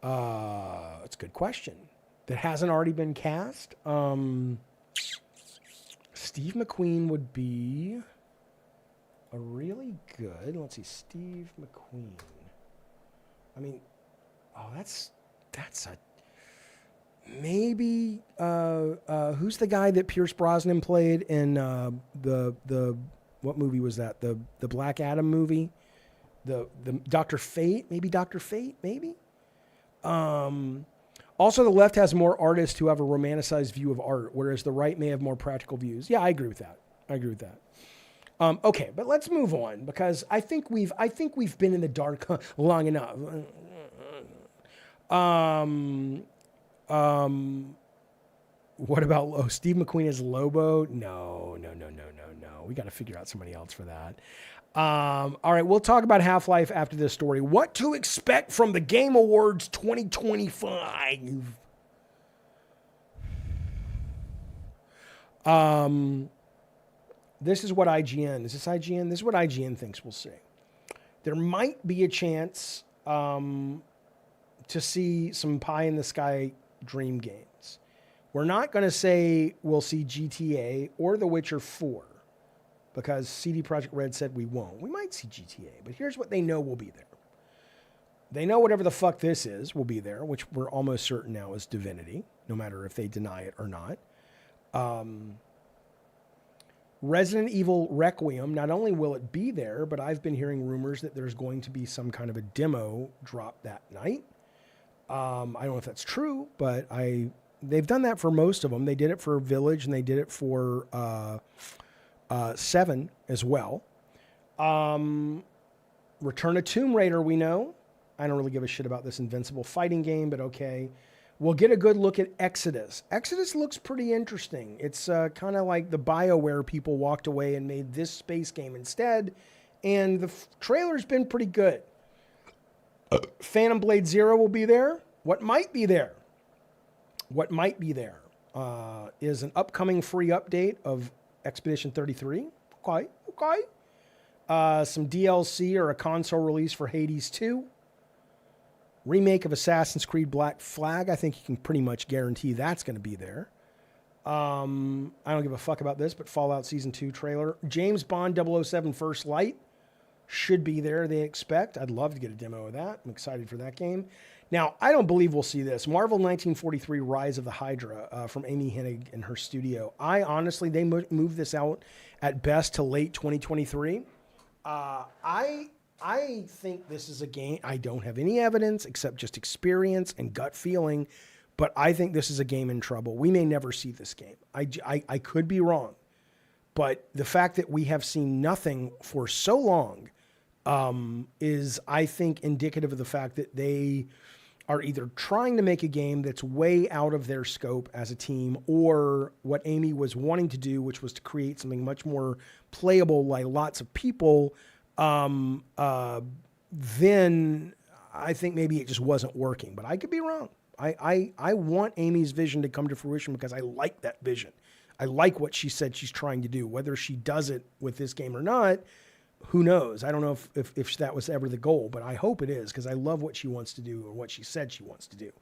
That's a good question. That hasn't already been cast. Steve McQueen would be... a really good, let's see, Steve McQueen. I mean, that's a, maybe, who's the guy that Pierce Brosnan played in what movie was that? The Black Adam movie? The Dr. Fate? Maybe Dr. Fate, maybe? Also, the left has more artists who have a romanticized view of art, whereas the right may have more practical views. Yeah, I agree with that. Okay, but let's move on because I think we've been in the dark long enough. What about Steve McQueen as Lobo? No. We got to figure out somebody else for that. All right, we'll talk about Half-Life after this story. What to expect from the Game Awards 2025? This is what IGN. Is this IGN? This is what IGN thinks we'll see. There might be a chance to see some pie-in-the-sky dream games. We're not going to say we'll see GTA or The Witcher 4, because CD Projekt Red said we won't. We might see GTA, but here's what they know will be there. They know whatever the fuck this is will be there, which we're almost certain now is Divinity, no matter if they deny it or not. Resident Evil Requiem, not only will it be there, but I've been hearing rumors that there's going to be some kind of a demo drop that night. I don't know if that's true, but they've done that for most of them. They did it for Village, and they did it for 7 as well. Return of Tomb Raider, we know. I don't really give a shit about this Invincible fighting game, but okay. We'll get a good look at Exodus. Exodus looks pretty interesting. It's kind of like the BioWare people walked away and made this space game instead, and the trailer's been pretty good. Phantom Blade Zero will be there. What might be there is an upcoming free update of Expedition 33. Okay. Some DLC or a console release for Hades 2. Remake of Assassin's Creed Black Flag. I think you can pretty much guarantee that's going to be there. I don't give a fuck about this, but Fallout Season 2 trailer. James Bond 007 First Light should be there, they expect. I'd love to get a demo of that. I'm excited for that game. Now, I don't believe we'll see this. Marvel 1943 Rise of the Hydra from Amy Hennig and her studio. They moved this out at best to late 2023. I think this is a game. I don't have any evidence except just experience and gut feeling, but I think this is a game in trouble. We may never see this game. I could be wrong, but the fact that we have seen nothing for so long is, I think, indicative of the fact that they are either trying to make a game that's way out of their scope as a team, or what Amy was wanting to do, which was to create something much more playable by lots of people. Then I think maybe it just wasn't working, but I could be wrong. I want Amy's vision to come to fruition because I like that vision. I like what she said she's trying to do. Whether she does it with this game or not, who knows? I don't know if that was ever the goal, but I hope it is because I love what she wants to do or what she said she wants to do.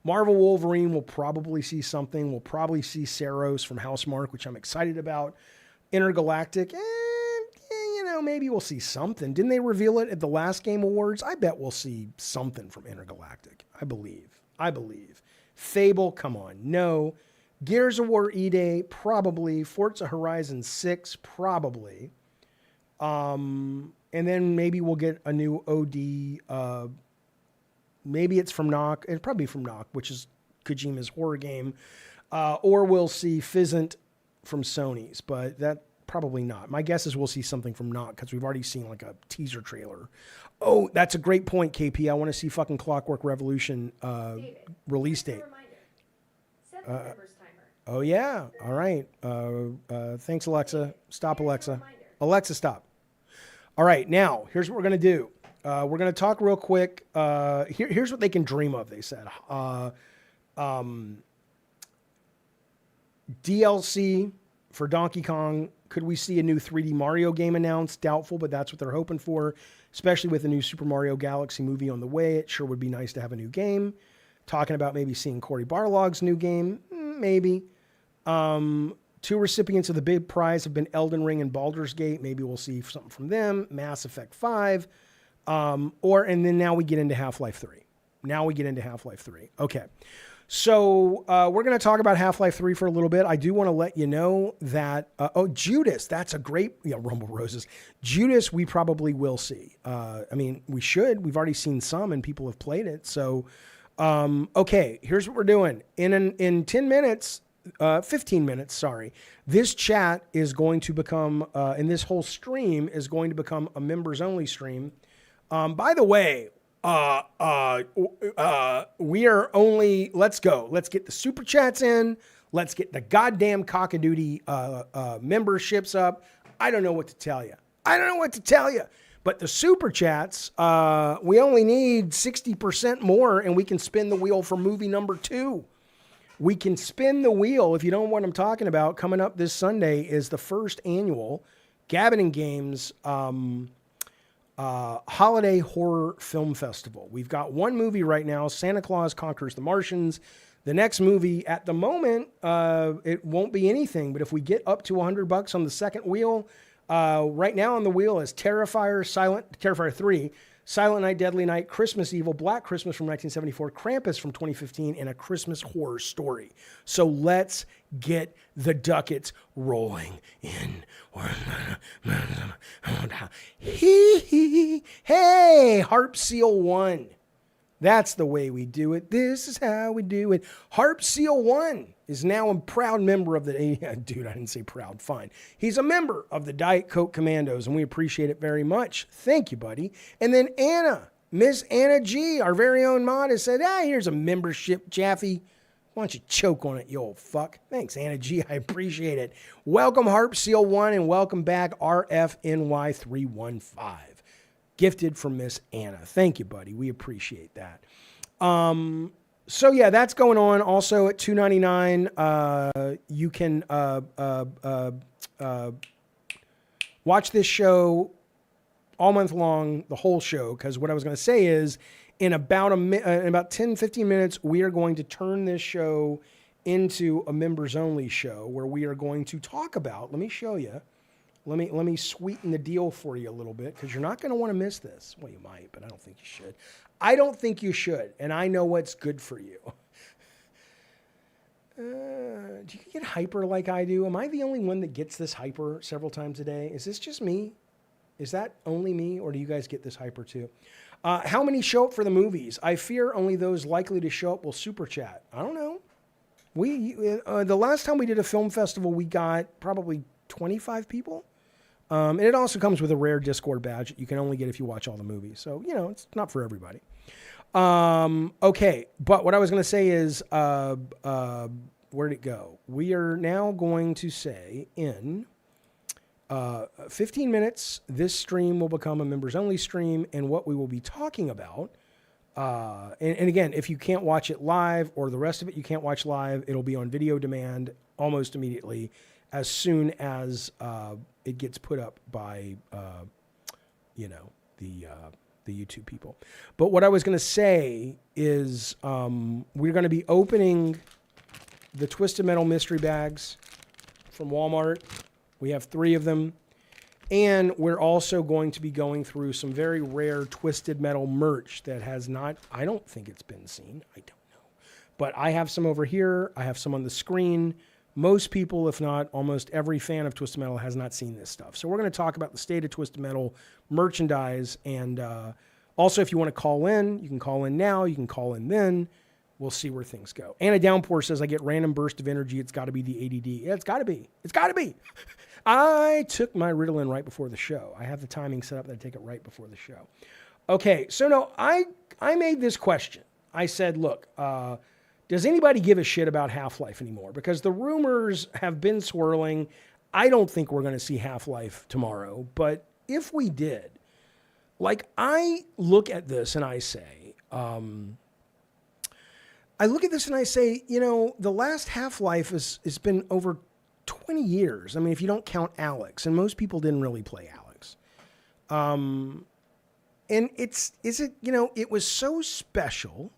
Marvel Wolverine, will probably see something. We'll probably see Saros from Housemarque, which I'm excited about. Intergalactic, maybe we'll see something. Didn't they reveal it at the last Game Awards? I bet we'll see something from Intergalactic. I believe. Fable, come on. No. Gears of War E-Day, probably. Forza Horizon 6, probably. And then maybe we'll get a new OD. Maybe it's from Knock. It's probably from Knock, which is Kojima's horror game. Or we'll see Fizzant from Sony's, but that probably not. My guess is we'll see something from Knock because we've already seen like a teaser trailer. Oh, that's a great point, KP. I want to see fucking Clockwork Revolution release date. Set the members timer. Oh, yeah. All right. Thanks, Alexa. Stop, Alexa. Alexa, stop. All right. Now, here's what we're going to do. We're going to talk real quick. Here's what they can dream of, they said. DLC for Donkey Kong. Could we see a new 3D Mario game announced? Doubtful, but that's what they're hoping for, especially with the new Super Mario Galaxy movie on the way. It sure would be nice to have a new game. Talking about maybe seeing Cory Barlog's new game. Maybe. 2 recipients of the big prize have been Elden Ring and Baldur's Gate. Maybe we'll see something from them. Mass Effect 5. And then now we get into Half-Life 3. Okay. So we're going to talk about Half-Life 3 for a little bit. I do want to let you know that, Judas, that's a great, Rumble Roses. Judas, we probably will see. We should. We've already seen some and people have played it. So, okay, here's what we're doing. In 10 minutes, 15 minutes, sorry, this chat is going to become, and this whole stream is going to become a members-only stream. By the way, we are only, let's go. Let's get the super chats in. Let's get the goddamn cockadoodie memberships up. I don't know what to tell you. But the super chats, we only need 60% more and we can spin the wheel for movie number 2. We can spin the wheel. If you don't know what I'm talking about, coming up this Sunday is the first annual Gabbin and Games Holiday Horror Film Festival. We've got one movie right now, Santa Claus Conquers the Martians. The next movie, at the moment, it won't be anything, but if we get up to $100 on the second wheel, Right now on the wheel is Terrifier 3, Silent Night, Deadly Night, Christmas Evil, Black Christmas from 1974, Krampus from 2015, and A Christmas Horror Story. So let's get the ducats rolling in. Hey, Harp Seal 1. That's the way we do it. This is how we do it. Harp Seal 1 is now a proud member of the... Yeah, dude, I didn't say proud. Fine. He's a member of the Diet Coke Commandos, and we appreciate it very much. Thank you, buddy. And then Anna, Miss Anna G, our very own mod, has said, here's a membership, Jaffe. Why don't you choke on it, you old fuck? Thanks, Anna G. I appreciate it. Welcome, Harp Seal 1, and welcome back, RFNY315. Gifted from Miss Anna. Thank you, buddy. We appreciate that. So yeah, that's going on. Also at $2.99, you can watch this show all month long, the whole show. Because what I was going to say is, in about 10, 15 minutes, we are going to turn this show into a members only show where we are going to talk about. Let me show you. Let me sweeten the deal for you a little bit, because you're not going to want to miss this. Well, you might, but I don't think you should. I don't think you should, and I know what's good for you. Do you get hyper like I do? Am I the only one that gets this hyper several times a day? Is this just me? Is that only me, or do you guys get this hyper too? How many show up for the movies? I fear only those likely to show up will super chat. I don't know. The last time we did a film festival, we got probably 25 people. And it also comes with a rare Discord badge that you can only get if you watch all the movies. So, it's not for everybody. Okay, but what I was going to say is, where'd it go? We are now going to say in 15 minutes, this stream will become a members-only stream, and what we will be talking about, and again, if you can't watch it live, or the rest of it you can't watch live, it'll be on video demand almost immediately, as soon as it gets put up by, the YouTube people. But what I was going to say is we're going to be opening the Twisted Metal mystery bags from Walmart. We have 3 of them. And we're also going to be going through some very rare Twisted Metal merch that has not, I don't think it's been seen. I don't know. But I have some over here. I have some on the screen. Most people, if not almost every fan of Twisted Metal, has not seen this stuff. So we're going to talk about the state of Twisted Metal merchandise. And also, if you want to call in, you can call in now. You can call in then. We'll see where things go. Anna Downpour says, I get random burst of energy. It's got to be the ADD. Yeah, it's got to be. It's got to be. I took my Ritalin right before the show. I have the timing set up that I take it right before the show. Okay, so no, I made this question. I said, look, does anybody give a shit about Half-Life anymore? Because the rumors have been swirling. I don't think we're going to see Half-Life tomorrow. But if we did, I look at this and I say, the last Half-Life has been over 20 years. I mean, if you don't count Alex, and most people didn't really play Alex. And it was so special.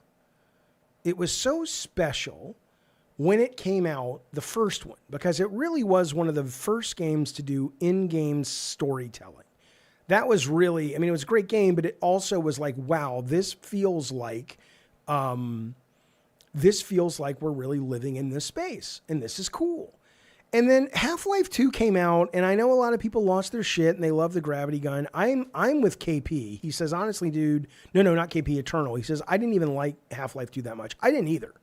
It was so special when it came out, the first one, because it really was one of the first games to do in-game storytelling. That was really, it was a great game, but it also was like, wow, this feels like we're really living in this space, and this is cool. And then Half-Life 2 came out, and I know a lot of people lost their shit, and they love the gravity gun. I'm with KP. He says, honestly, dude, no, not KP, Eternal. He says, I didn't even like Half-Life 2 that much. I didn't either.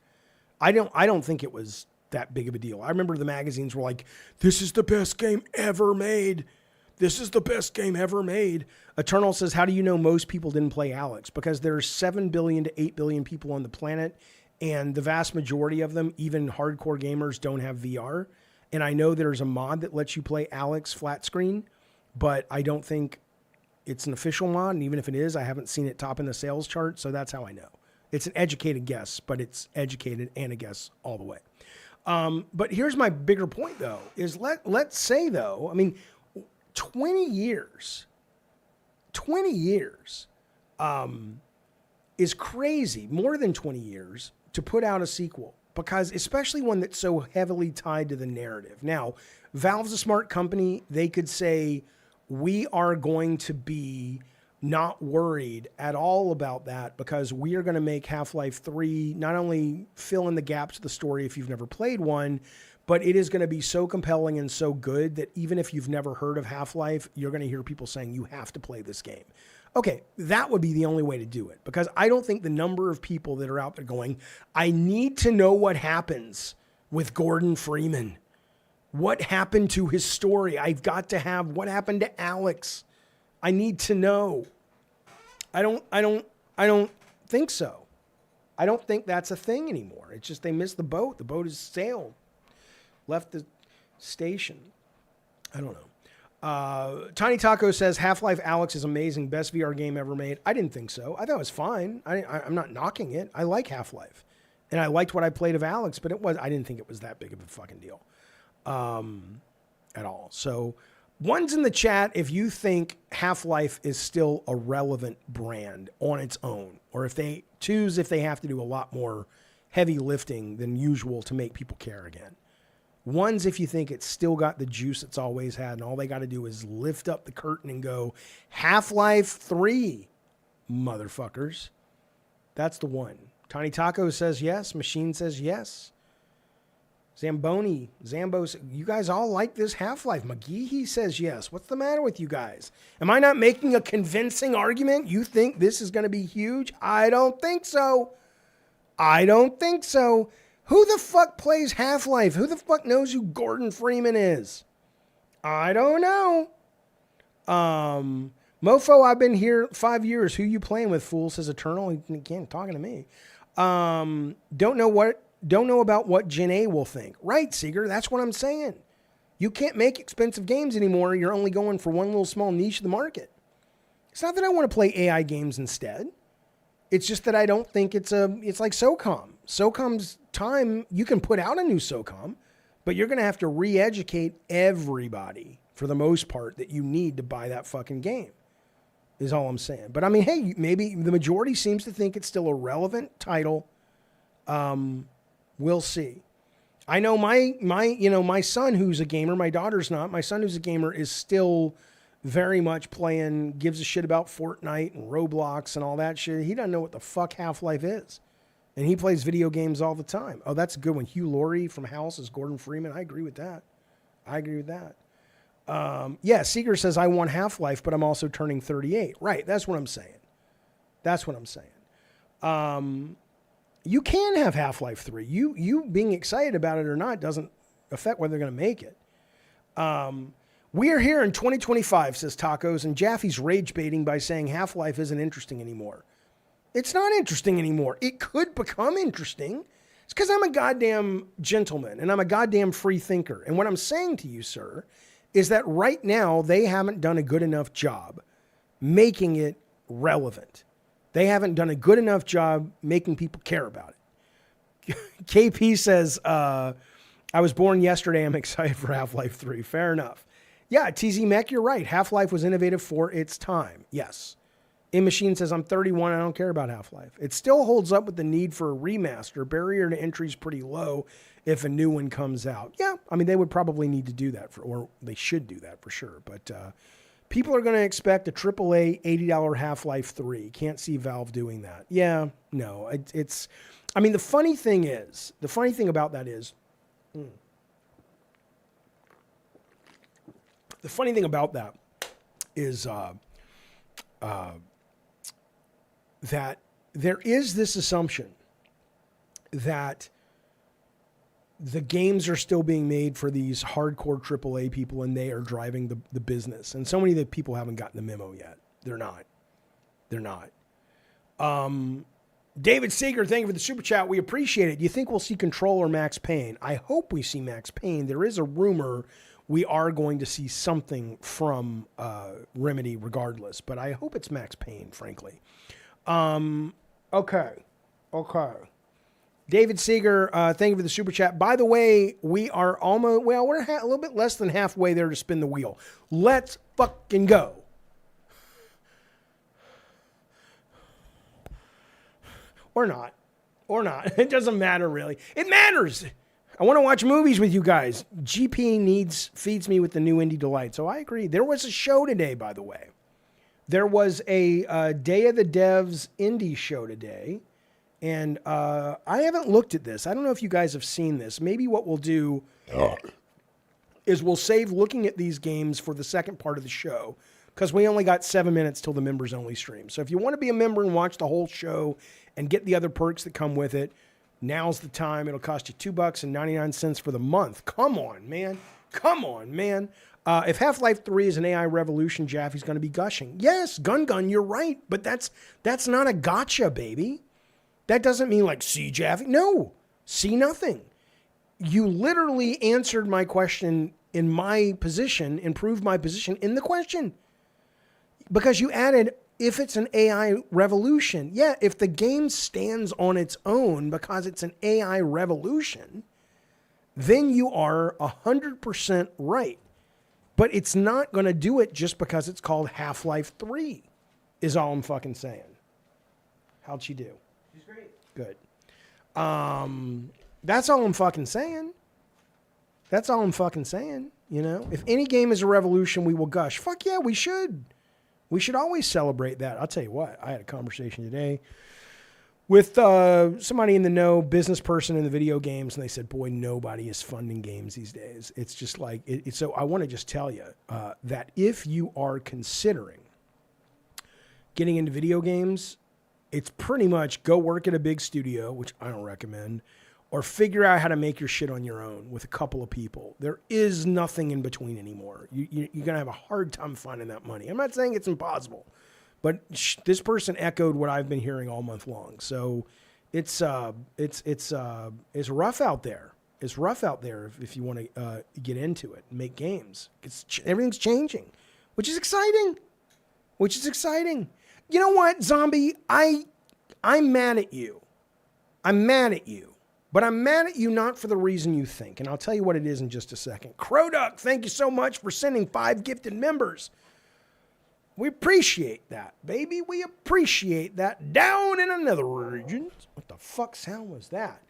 I don't think it was that big of a deal. I remember the magazines were like, this is the best game ever made. This is the best game ever made. Eternal says, how do you know most people didn't play Alex? Because there's 7 billion to 8 billion people on the planet, and the vast majority of them, even hardcore gamers, don't have VR. And I know there's a mod that lets you play Alex flat screen, but I don't think it's an official mod. And even if it is, I haven't seen it top in the sales chart. So that's how I know. It's an educated guess, but it's educated and a guess all the way. But here's my bigger point, though, is let's say, though, 20 years is crazy, more than 20 years to put out a sequel. Because especially one that's so heavily tied to the narrative. Now, Valve's a smart company. They could say, we are going to be not worried at all about that, because we are going to make Half-Life 3 not only fill in the gaps of the story if you've never played one, but it is going to be so compelling and so good that even if you've never heard of Half-Life, you're going to hear people saying you have to play this game. Okay, that would be the only way to do it, because I don't think the number of people that are out there going, I need to know what happens with Gordon Freeman. What happened to his story? I've got to have what happened to Alex. I need to know. I don't think so. I don't think that's a thing anymore. It's just they missed the boat. The boat has sailed, left the station. I don't know. Tiny Taco says Half-Life Alex is amazing. Best VR game ever made. I didn't think so. I thought it was fine. I'm not knocking it. I like Half-Life. And I liked what I played of Alex, but I didn't think it was that big of a fucking deal at all. So one's in the chat if you think Half-Life is still a relevant brand on its own, or if they have to do a lot more heavy lifting than usual to make people care again. One's if you think it's still got the juice it's always had, and all they got to do is lift up the curtain and go, Half-Life 3, motherfuckers. That's the one. Tiny Taco says yes. Machine says yes. Zambo, you guys all like this Half-Life. McGee says yes. What's the matter with you guys? Am I not making a convincing argument? You think this is going to be huge? I don't think so. Who the fuck plays Half-Life? Who the fuck knows who Gordon Freeman is? I don't know. Mofo, I've been here 5 years. Who you playing with, fool? Says Eternal. He can't talking to me. Don't know about what Gen A will think. Right, Seeger. That's what I'm saying. You can't make expensive games anymore. You're only going for one little small niche of the market. It's not that I want to play AI games instead. It's just that I don't think it's like SOCOM. SOCOM's time, you can put out a new SOCOM, but you're going to have to re-educate everybody for the most part that you need to buy that fucking game, is all I'm saying. But I mean, hey, maybe the majority seems to think it's still a relevant title. We'll see. I know my son who's a gamer, my daughter's not. My son who's a gamer is still very much playing, gives a shit about Fortnite and Roblox and all that shit. He doesn't know what the fuck Half-Life is. And he plays video games all the time. Oh, that's a good one. Hugh Laurie from House is Gordon Freeman. I agree with that. Yeah, Seeger says, I want Half-Life, but I'm also turning 38. Right, that's what I'm saying. You can have Half-Life 3. You being excited about it or not doesn't affect whether they're going to make it. We are here in 2025, says Tacos, and Jaffe's rage baiting by saying Half-Life isn't interesting anymore. It's not interesting anymore. It could become interesting. It's because I'm a goddamn gentleman and I'm a goddamn free thinker. And what I'm saying to you, sir, is that right now they haven't done a good enough job making it relevant. They haven't done a good enough job making people care about it. KP says, I was born yesterday. I'm excited for Half-Life 3. Fair enough. Yeah, TZ Mech, you're right. Half-Life was innovative for its time. Yes. Machine says, I'm 31. I don't care about Half-Life. It still holds up with the need for a remaster. Barrier to entry is pretty low if a new one comes out. Yeah, I mean, they would probably need to do that, or they should do that for sure. But people are going to expect a AAA $80 Half-Life 3. Can't see Valve doing that. Yeah, no. It's. I mean, the funny thing about that is, that there is this assumption that the games are still being made for these hardcore AAA people and they are driving the business. And so many of the people haven't gotten the memo yet. They're not. David Seeger, thank you for the super chat. We appreciate it. Do you think we'll see Control or Max Payne? I hope we see Max Payne. There is a rumor we are going to see something from Remedy regardless, but I hope it's Max Payne, frankly. Okay. David Seeger, thank you for the super chat. By the way, we are almost, we're a little bit less than halfway there to spin the wheel. Let's fucking go. Or not. It doesn't matter, really. It matters. I want to watch movies with you guys. GP feeds me with the new indie delight. So I agree. There was a show today, by the way. There was a Day of the Devs indie show today. And I haven't looked at this. I don't know if you guys have seen this. Maybe what we'll do is we'll save looking at these games for the second part of the show, because we only got 7 minutes till the members only stream. So if you want to be a member and watch the whole show and get the other perks that come with it, now's the time. It'll cost you $2.99 for the month. Come on, man. Come on, man. If Half-Life 3 is an AI revolution, Jaffe's going to be gushing. Yes, Gun, you're right. But that's not a gotcha, baby. That doesn't mean like, see Jaffe. No, see nothing. You literally answered my question in my position, improved my position in the question. Because you added, if it's an AI revolution. Yeah, if the game stands on its own because it's an AI revolution, then you are 100% right. But it's not going to do it just because it's called Half-Life 3, is all I'm fucking saying. How'd she do? She's great. Good. That's all I'm fucking saying. That's all I'm fucking saying. You know, if any game is a revolution, we will gush. Fuck yeah, we should. We should always celebrate that. I'll tell you what, I had a conversation today with somebody in the know, business person in the video games, and they said, boy, nobody is funding games these days. It's just like, so I want to just tell you that if you are considering getting into video games, it's pretty much go work at a big studio, which I don't recommend, or figure out how to make your shit on your own with a couple of people. There is nothing in between anymore. You're going to have a hard time finding that money. I'm not saying it's impossible, but this person echoed what I've been hearing all month long. So it's rough out there. It's rough out there if you want to get into it and make games. Everything's changing, which is exciting. You know what, Zombie? I'm mad at you. But I'm mad at you not for the reason you think. And I'll tell you what it is in just a second. Crowduck, thank you so much for sending 5 gifted members. We appreciate that, baby. We appreciate that. Down in another region. What the fuck sound was that?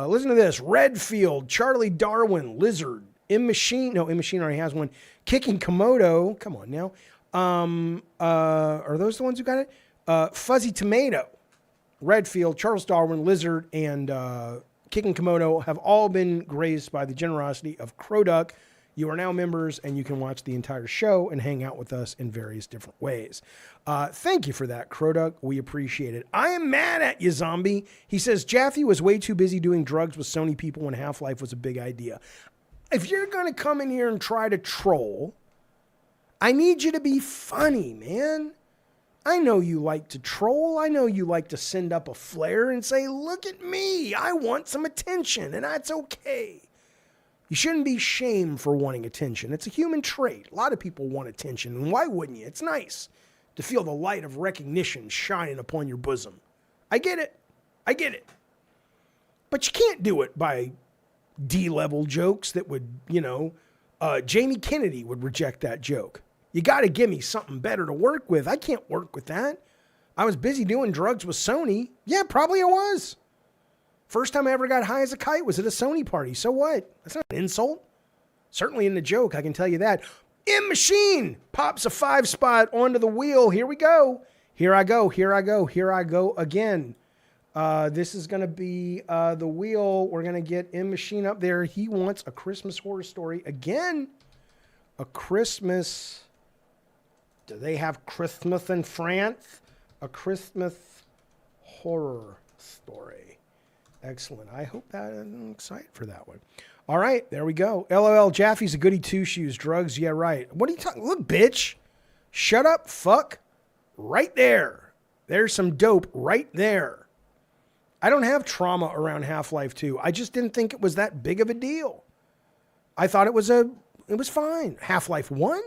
Listen to this. Redfield, Charlie Darwin, Lizard, M-Machine. No, M-Machine already has one. Kicking Komodo. Come on now. Are those the ones who got it? Fuzzy Tomato, Redfield, Charles Darwin, Lizard, and Kicking Komodo have all been graced by the generosity of Crowduck. You are now members, and you can watch the entire show and hang out with us in various different ways. Thank you for that, Crowduck. We appreciate it. I am mad at you, Zombie. He says, Jaffe was way too busy doing drugs with Sony people when Half-Life was a big idea. If you're going to come in here and try to troll, I need you to be funny, man. I know you like to troll. I know you like to send up a flare and say, look at me. I want some attention, and that's okay. You shouldn't be shamed for wanting attention. It's a human trait. A lot of people want attention, and why wouldn't you? It's nice to feel the light of recognition shining upon your bosom. I get it. But you can't do it by D-level jokes that would, Jamie Kennedy would reject that joke. You got to give me something better to work with. I can't work with that. I was busy doing drugs with Sony. Yeah, probably I was. First time I ever got high as a kite was at a Sony party. So what? That's not an insult. Certainly in the joke, I can tell you that. M-Machine pops a 5 spot onto the wheel. Here we go. Here I go again. This is going to be the wheel. We're going to get M-Machine up there. He wants a Christmas Horror Story again. A Christmas... Do they have Christmas in France? A Christmas Horror Story. Excellent. I hope that I'm excited for that one. All right, there we go. LOL, Jaffe's a goody two-shoes. Drugs, yeah, right. What are you talking? Look, bitch. Shut up, fuck. Right there. There's some dope right there. I don't have trauma around Half-Life 2. I just didn't think it was that big of a deal. I thought it was fine. Half-Life 1?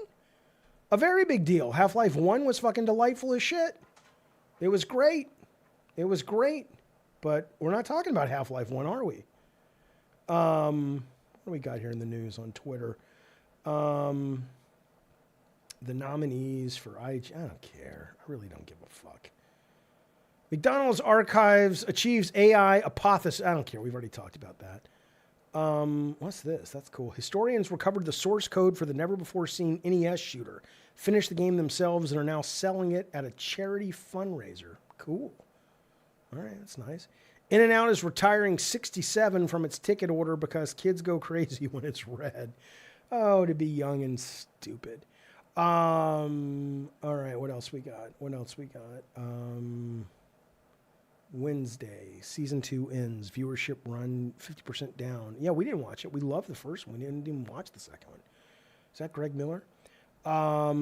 A very big deal. Half-Life 1 was fucking delightful as shit. It was great. But we're not talking about Half-Life 1, are we? What do we got here in the news on Twitter? The nominees for I don't care. I really don't give a fuck. McDonald's Archives achieves AI apotheosis. I don't care. We've already talked about that. What's this? That's cool. Historians recovered the source code for the never-before-seen NES shooter, finished the game themselves, and are now selling it at a charity fundraiser. Cool. All right, that's nice. In-N-Out is retiring 67 from its ticket order because kids go crazy when it's red. Oh, to be young and stupid. All right, what else we got? Wednesday, season 2 ends. Viewership run 50% down. Yeah, we didn't watch it. We loved the first one. We didn't even watch the second one. Is that Greg Miller? All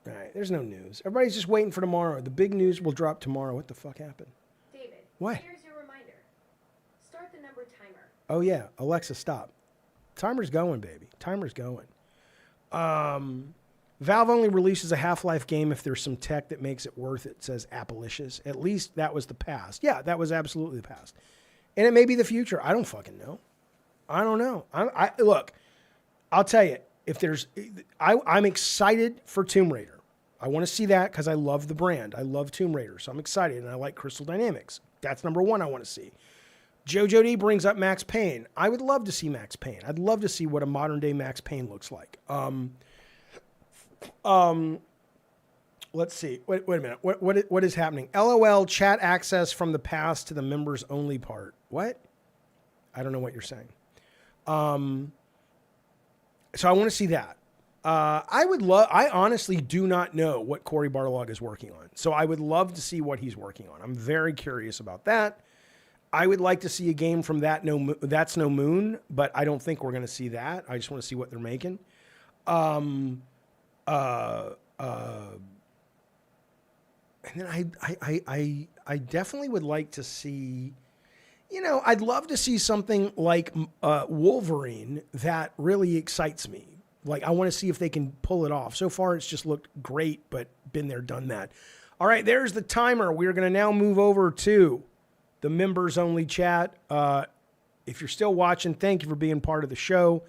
right, there's no news. Everybody's just waiting for tomorrow. The big news will drop tomorrow. What the fuck happened? David, What? here's your reminder. Start the number timer. Oh, yeah. Alexa, stop. Timer's going, baby. Timer's going. Valve only releases a Half-Life game if there's some tech that makes it worth it, says Appalicious. At least that was the past. Yeah, that was absolutely the past. And it may be the future. I don't fucking know. I don't know. Look, I'll tell you, if there's, I'm excited for Tomb Raider. I want to see that because I love the brand. I love Tomb Raider, so I'm excited, and I like Crystal Dynamics. That's number one I want to see. Jojo D brings up Max Payne. I would love to see Max Payne. I'd love to see what a modern-day Max Payne looks like. Let's see. Wait a minute. What is happening? LOL chat access from the past to the members only part. What? I don't know what you're saying. So I want to see that. I honestly do not know what Cory Barlog is working on. So I would love to see what he's working on. I'm very curious about that. I would like to see a game from That's No Moon, but I don't think we're going to see that. I just want to see what they're making. And then I definitely would like to see, I'd love to see something like Wolverine that really excites me. Like, I want to see if they can pull it off. So far, it's just looked great, but been there, done that. All right, there's the timer. We're going to now move over to the members only chat. If you're still watching, thank you for being part of the show.